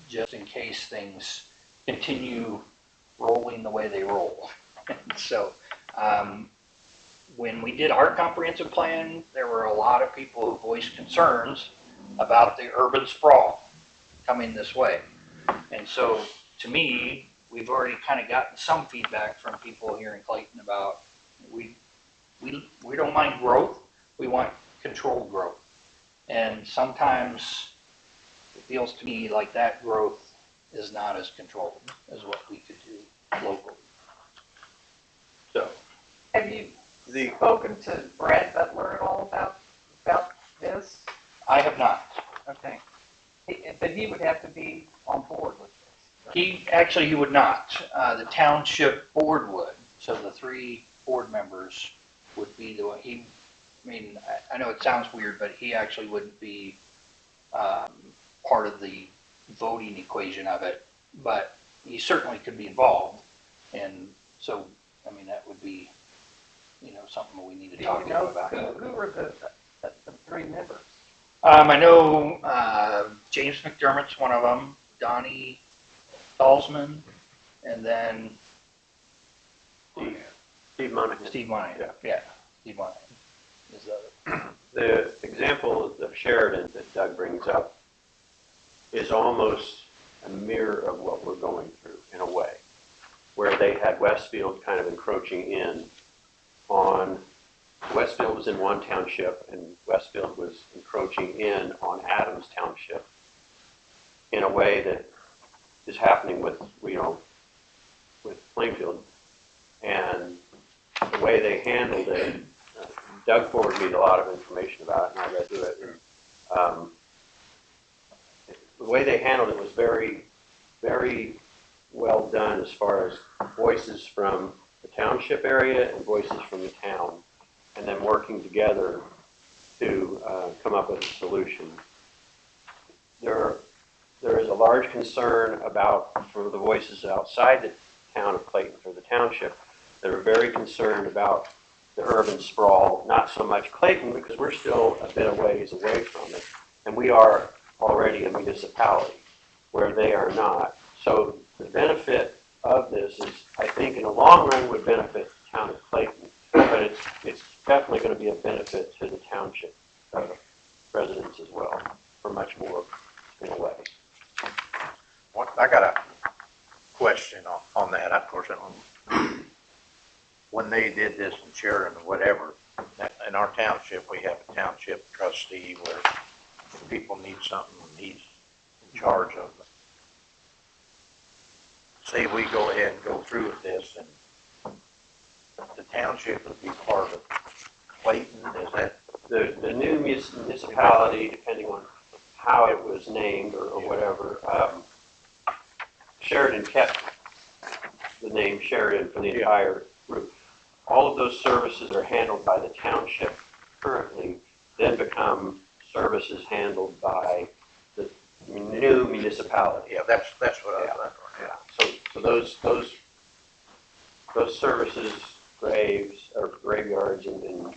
just in case things continue rolling the way they roll. So, when we did our comprehensive plan, there were a lot of people who voiced concerns about the urban sprawl coming this way. And so, to me, we've already kind of gotten some feedback from people here in Clayton about we don't mind growth, we want controlled growth. And sometimes it feels to me like that growth is not as controlled as what we could do locally. So, Have you spoken to Brad Butler at all about this? I have not. Okay. But he would have to be on board with this. He would not. The township board would. So the 3 board members would be the one. I know it sounds weird, but he actually wouldn't be part of the voting equation of it, but he certainly could be involved. And so, that would be, something we need to talk to him about. Who were the 3 members? I know James McDermott's one of them, Donnie Salzman, and then Steve Monahan. Steve Monahan. Yeah, Steve Monahan is the other. The example of Sheridan that Doug brings up is almost a mirror of what we're going through in a way, where they had Westfield kind of encroaching in on, Westfield was in one township and Westfield was encroaching in on Adams Township in a way that is happening with Plainfield. And the way they handled it, Doug forwarded me a lot of information about it, and I read through it. And, the way they handled it was very, very well done as far as voices from the township area and voices from the town, and then working together to come up with a solution. There is a large concern for the voices outside the town of Clayton, or the township, that are very concerned about the urban sprawl, not so much Clayton, because we're still a bit of ways away from it, and we are already a municipality, where they are not. So the benefit of this is, I think, in the long run would benefit the town of Clayton, but it's definitely going to be a benefit to the township residents as well, for much more in a way. I got a question on that. Of course, when they did this in Sheridan or whatever, in our township, we have a township trustee where if people need something, he's in charge of it. Say we go ahead and go through with this, and the township would be part of Clayton. Is that the new municipality, depending on how it was named or whatever, Sheridan kept the name Sheridan for the entire group. All of those services are handled by the township currently, then become services handled by the new municipality. Yeah, that's what I thought. Yeah. So those services, graveyards, and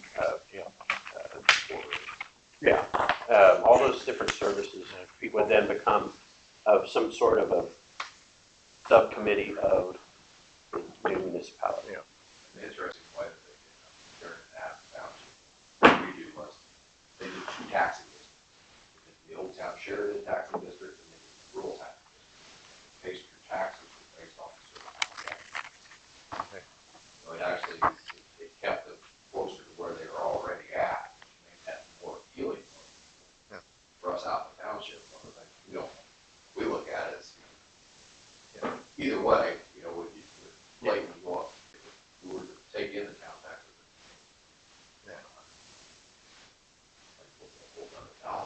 all those different services. And if would then become of some sort of a subcommittee of the municipality. Yeah. An interesting way that they did during that township, we do was, they did two taxing districts. They did the old town Sheridan taxing district and then the rural taxing district. Based your taxes were based off the certain county. So it actually, it kept them closer to where they were already at, which made that more appealing for us out in the township. You know, we look at it as, you know, either way, you know, with Clayton, you want, if we were to take in the town taxes, Yeah. like a whole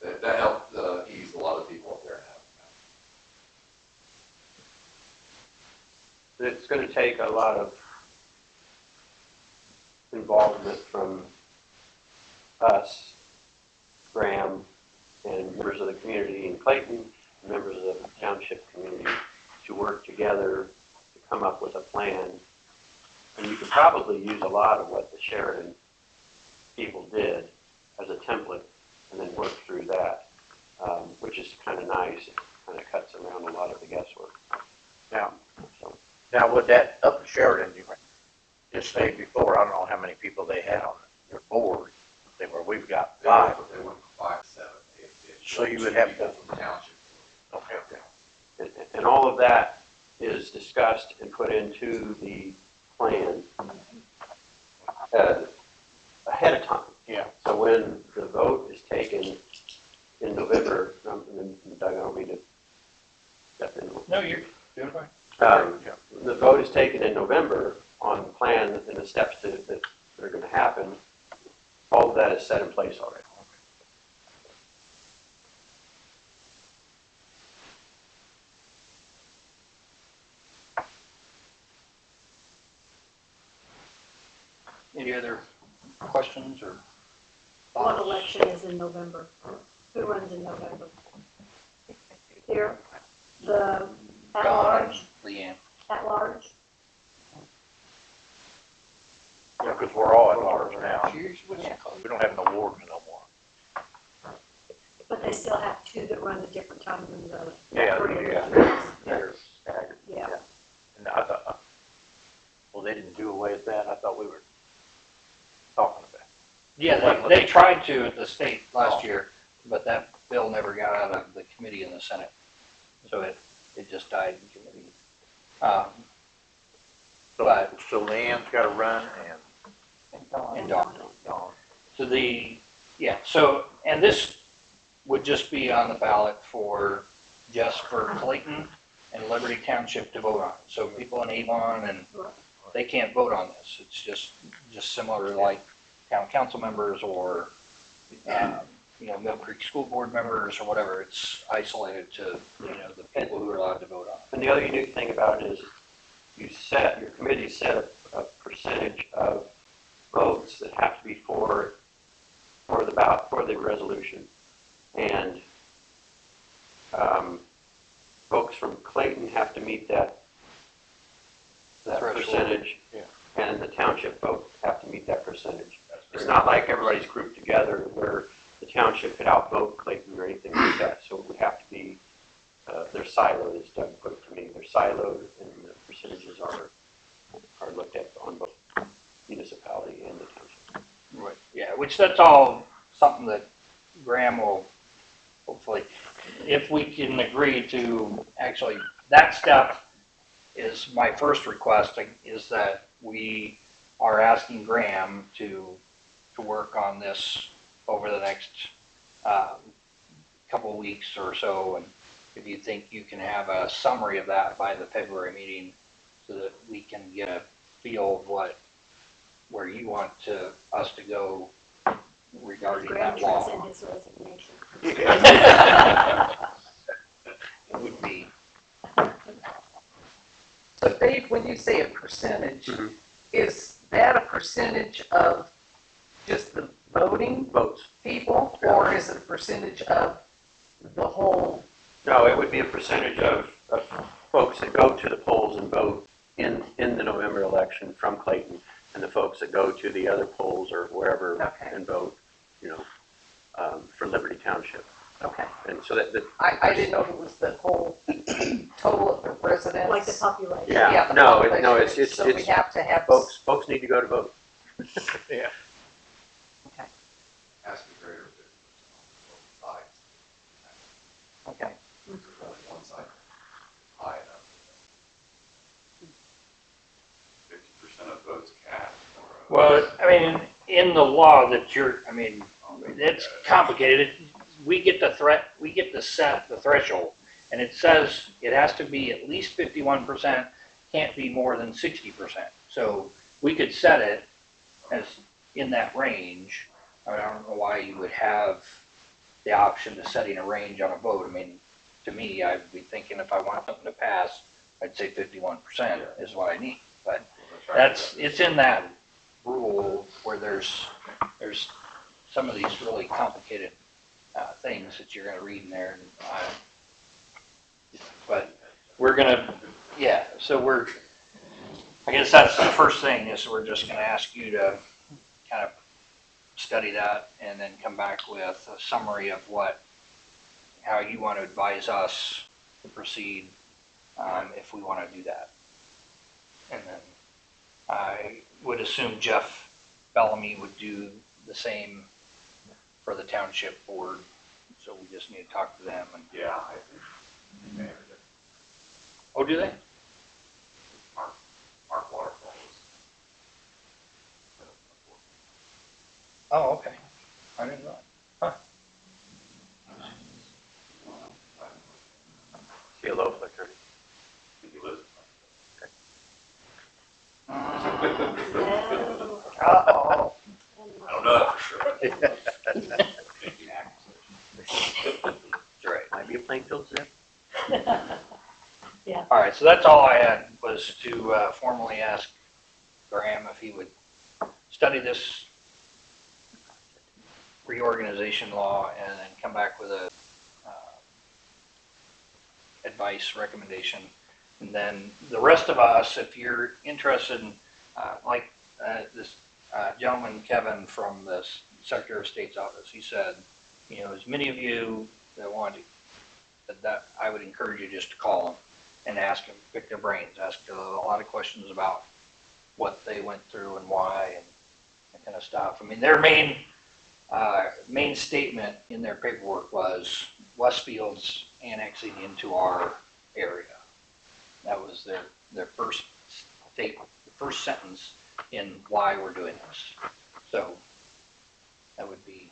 $100. That helped ease a lot of people up there in Adams County. It's going to take a lot of involvement from us, Graham, and members of the community in Clayton, members of the township community, to work together to come up with a plan. And you could probably use a lot of what the Sheridan people did as a template and then work through that, which is kind of nice. It kind of cuts around a lot of the guesswork. Now, So, now with that up in Sheridan, you just stated before, I don't know how many people they had on your board. We've got They 5. went from 5 to 7. So you would have people to- from the township. Okay. and all of that is discussed and put into the plan ahead of time. Yeah. So when the vote is taken in November, and Doug, I don't mean to step in. No, you're doing fine. The vote is taken in November on the plan and the steps that are going to happen. All of that is set in place already. Any other questions or What thoughts? election is in November? Who runs in November? Here, the at large, Leanne. at large? Yeah, because we're all at large now. We don't have no wards no more. But they still have two that run at different times than the Yeah, three yeah. originals. They're staggered. Yeah. And I thought, well, they didn't do away with that. I thought we were talking about it. Yeah, they tried to at the state last year, but that bill never got out of the committee in the Senate. So it just died in committee. But- So Leanne's got to run And Dawn. Dawn. So so, and this would just be on the ballot just for Clayton and Liberty Township to vote on. So people in Avon and they can't vote on this. It's just similar to like town council members or, Mill Creek School Board members or whatever. It's isolated to, the people who are allowed to vote on it. And the other unique thing about it is your committee set a percentage of votes that have to be for the resolution. And folks from Clayton have to meet that Threshold. percentage. Yeah. And the township folks have to meet that percentage. It's not like everybody's grouped together where the township could outvote Clayton or anything like that. So we have to be, they're siloed, as Doug put it to me. They're siloed and the percentages are looked at on both municipality and the township. Right. Yeah, which that's all something that Graham will hopefully, if we can agree to actually, that step is my first request, is that we are asking Graham to work on this over the next couple of weeks or so. And if you think you can have a summary of that by the February meeting so that we can get a feel of where you want us to go regarding Graham that turns law. in his resignation. It would be, So Dave, when you say a percentage, is that a percentage of just the voting Votes. people, or is it a percentage of the whole? No, it would be a percentage of folks that go to the polls and vote in the November election from Clayton. and the folks that go to the other polls or wherever Okay. and vote, for Liberty Township. Okay. And so that I didn't know if it was the whole total of residents. Like the population. yeah, the no, population. it's So we have to have. folks need to go to vote. Yeah. Has to be greater than 50% on both sides. Okay. So only one side high enough. 50% of votes cast. Well, I mean, in the law that it's complicated. We get to set the threshold, and it says it has to be at least 51%, can't be more than 60%. So we could set it as in that range. I don't know why you would have the option to setting a range on a vote. I mean, to me, I'd be thinking if I want something to pass, I'd say 51% is what I need. But it's in that rule where there's some of these really complicated things that you're going to read in there. But we're going to, so I guess that's the first thing is we're just going to ask you to kind of study that and then come back with a summary of how you want to advise us to proceed if we want to do that. And then I would assume Jeff Bellamy would do the same for the township board. So we just need to talk to them. And Yeah, I think the mayor did. oh, do they? Mark Waterfall was. Oh, okay. I didn't know. See a low flicker. He lives. Uh-oh. I don't know that for sure. Making accusations. That's right. Might be a Plainfield zip. All right, so that's all I had was to formally ask Graham if he would study this reorganization law and then come back with a advice recommendation. And then the rest of us, if you're interested in, this gentleman, Kevin, from the Secretary of State's office, he said, as many of you that want to, that I would encourage you just to call them and ask them, pick their brains, ask a lot of questions about what they went through and why and that kind of stuff. I mean, their main statement in their paperwork was Westfield's annexing into our area. That was their first statement, the first sentence in why we're doing this. So that would be.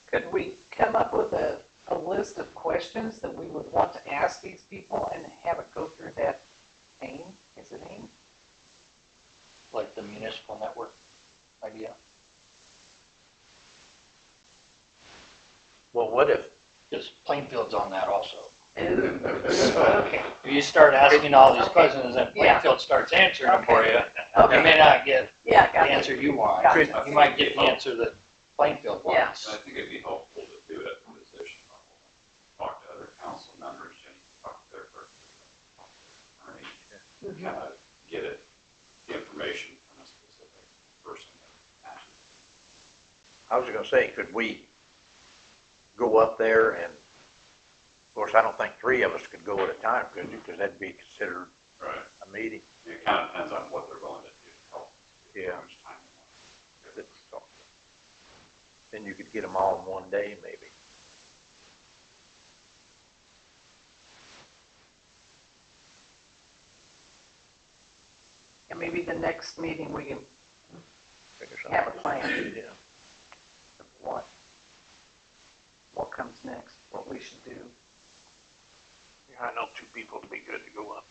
Could we come up with a list of questions that we would want to ask these people and have it go through that AIM? Is it AIM? Like the municipal network idea. Well, what if, Because Plainfield's on that also. Okay. If you start asking all these questions and Plainfield starts answering them for you, you may not get Yeah, the got it. answer you want. Gotcha. You might get the answer that Plainfield Yeah. wants. I think it'd be helpful to do it at the position level. Talk to other council members, and talk to their attorney, kind of get the information from a specific person that matches. I was gonna say, could we go up there and, of course, I don't think three of us could go at a time, could you? Because that'd be considered Right. a meeting. It kind of depends on what they're willing to do to help. Yeah. How much time they want. Then you could get them all in one day, maybe. And maybe the next meeting we can Figure something have a out. plan Yeah. of what comes next, what we should do. I know two people would be good to go up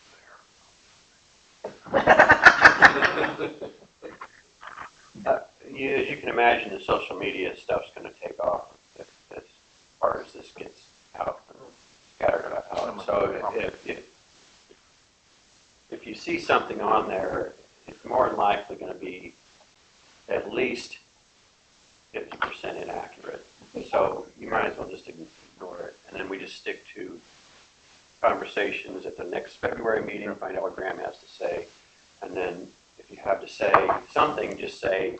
as you can imagine, the social media stuff's gonna take off as far as this gets out, scattered out. So if you see something on there, it's more than likely gonna be at least 50% inaccurate. So you might as well just ignore it. And then we just stick to conversations at the next February meeting, find out what Graham has to say. And then if if you have to say something, just say,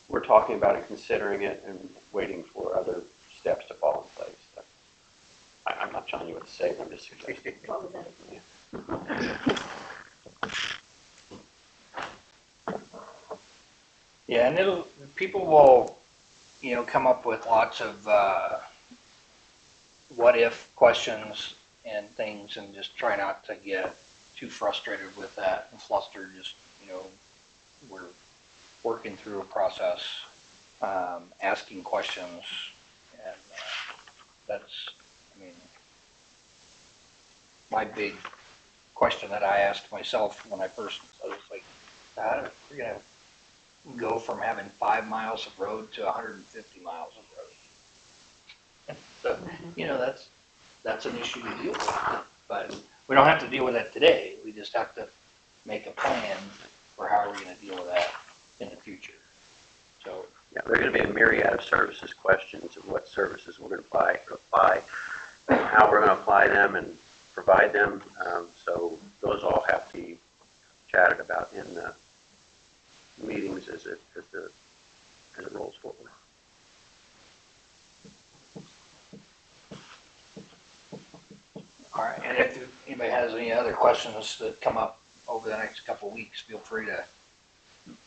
we're talking about it, considering it, and waiting for other steps to fall in place. I'm not telling you what to say, I'm just suggesting. What was that? Yeah, and people will, come up with lots of, what if questions and things, and just try not to get too frustrated with that and flustered. Just, we're working through a process, asking questions, and that's, my big question that I asked myself when I first, I was like, how we're gonna go from having 5 miles of road to 150 miles of road. So, that's an issue to deal with. But we don't have to deal with that today. We just have to make a plan for how we're going to deal with that in the future. So, Yeah, there are going to be a myriad of services questions of what services we're going to apply, how we're going to apply them and provide them. So those all have to be chatted about in the meetings as it rolls forward. all right. And if anybody has any other questions that come up over the next couple of weeks, feel free to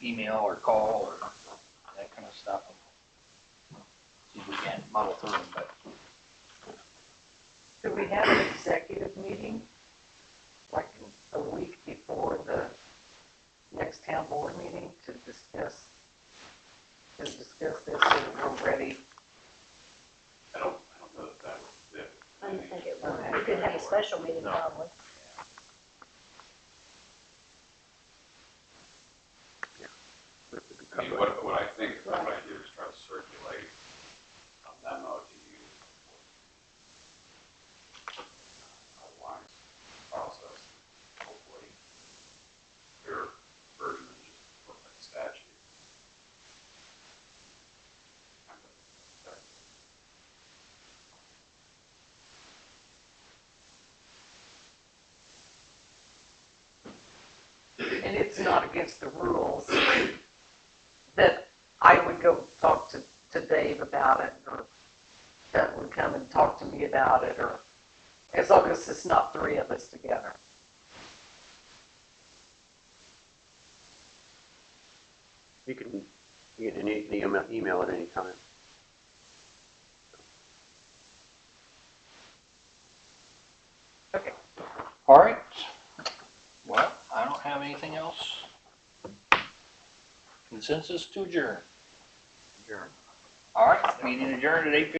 email or call or that kind of stuff. See if we can muddle through them, but Could we have an executive meeting, like a week before the next town board meeting to discuss this so that we're ready? I don't know that that would fit. I don't think it would. We could have a special meeting probably. I mean, what I think, what I do is try to circulate a memo to you. Outlines process, hopefully, your version of just look like statute. And it's not against the rules that I would go talk to Dave about it, or that would come and talk to me about it, or as long as it's not three of us together. You can email at any time. Okay. all right. Well, I don't have anything else. Consensus to adjourn. Adjourn. All right, meeting adjourned at 8:50.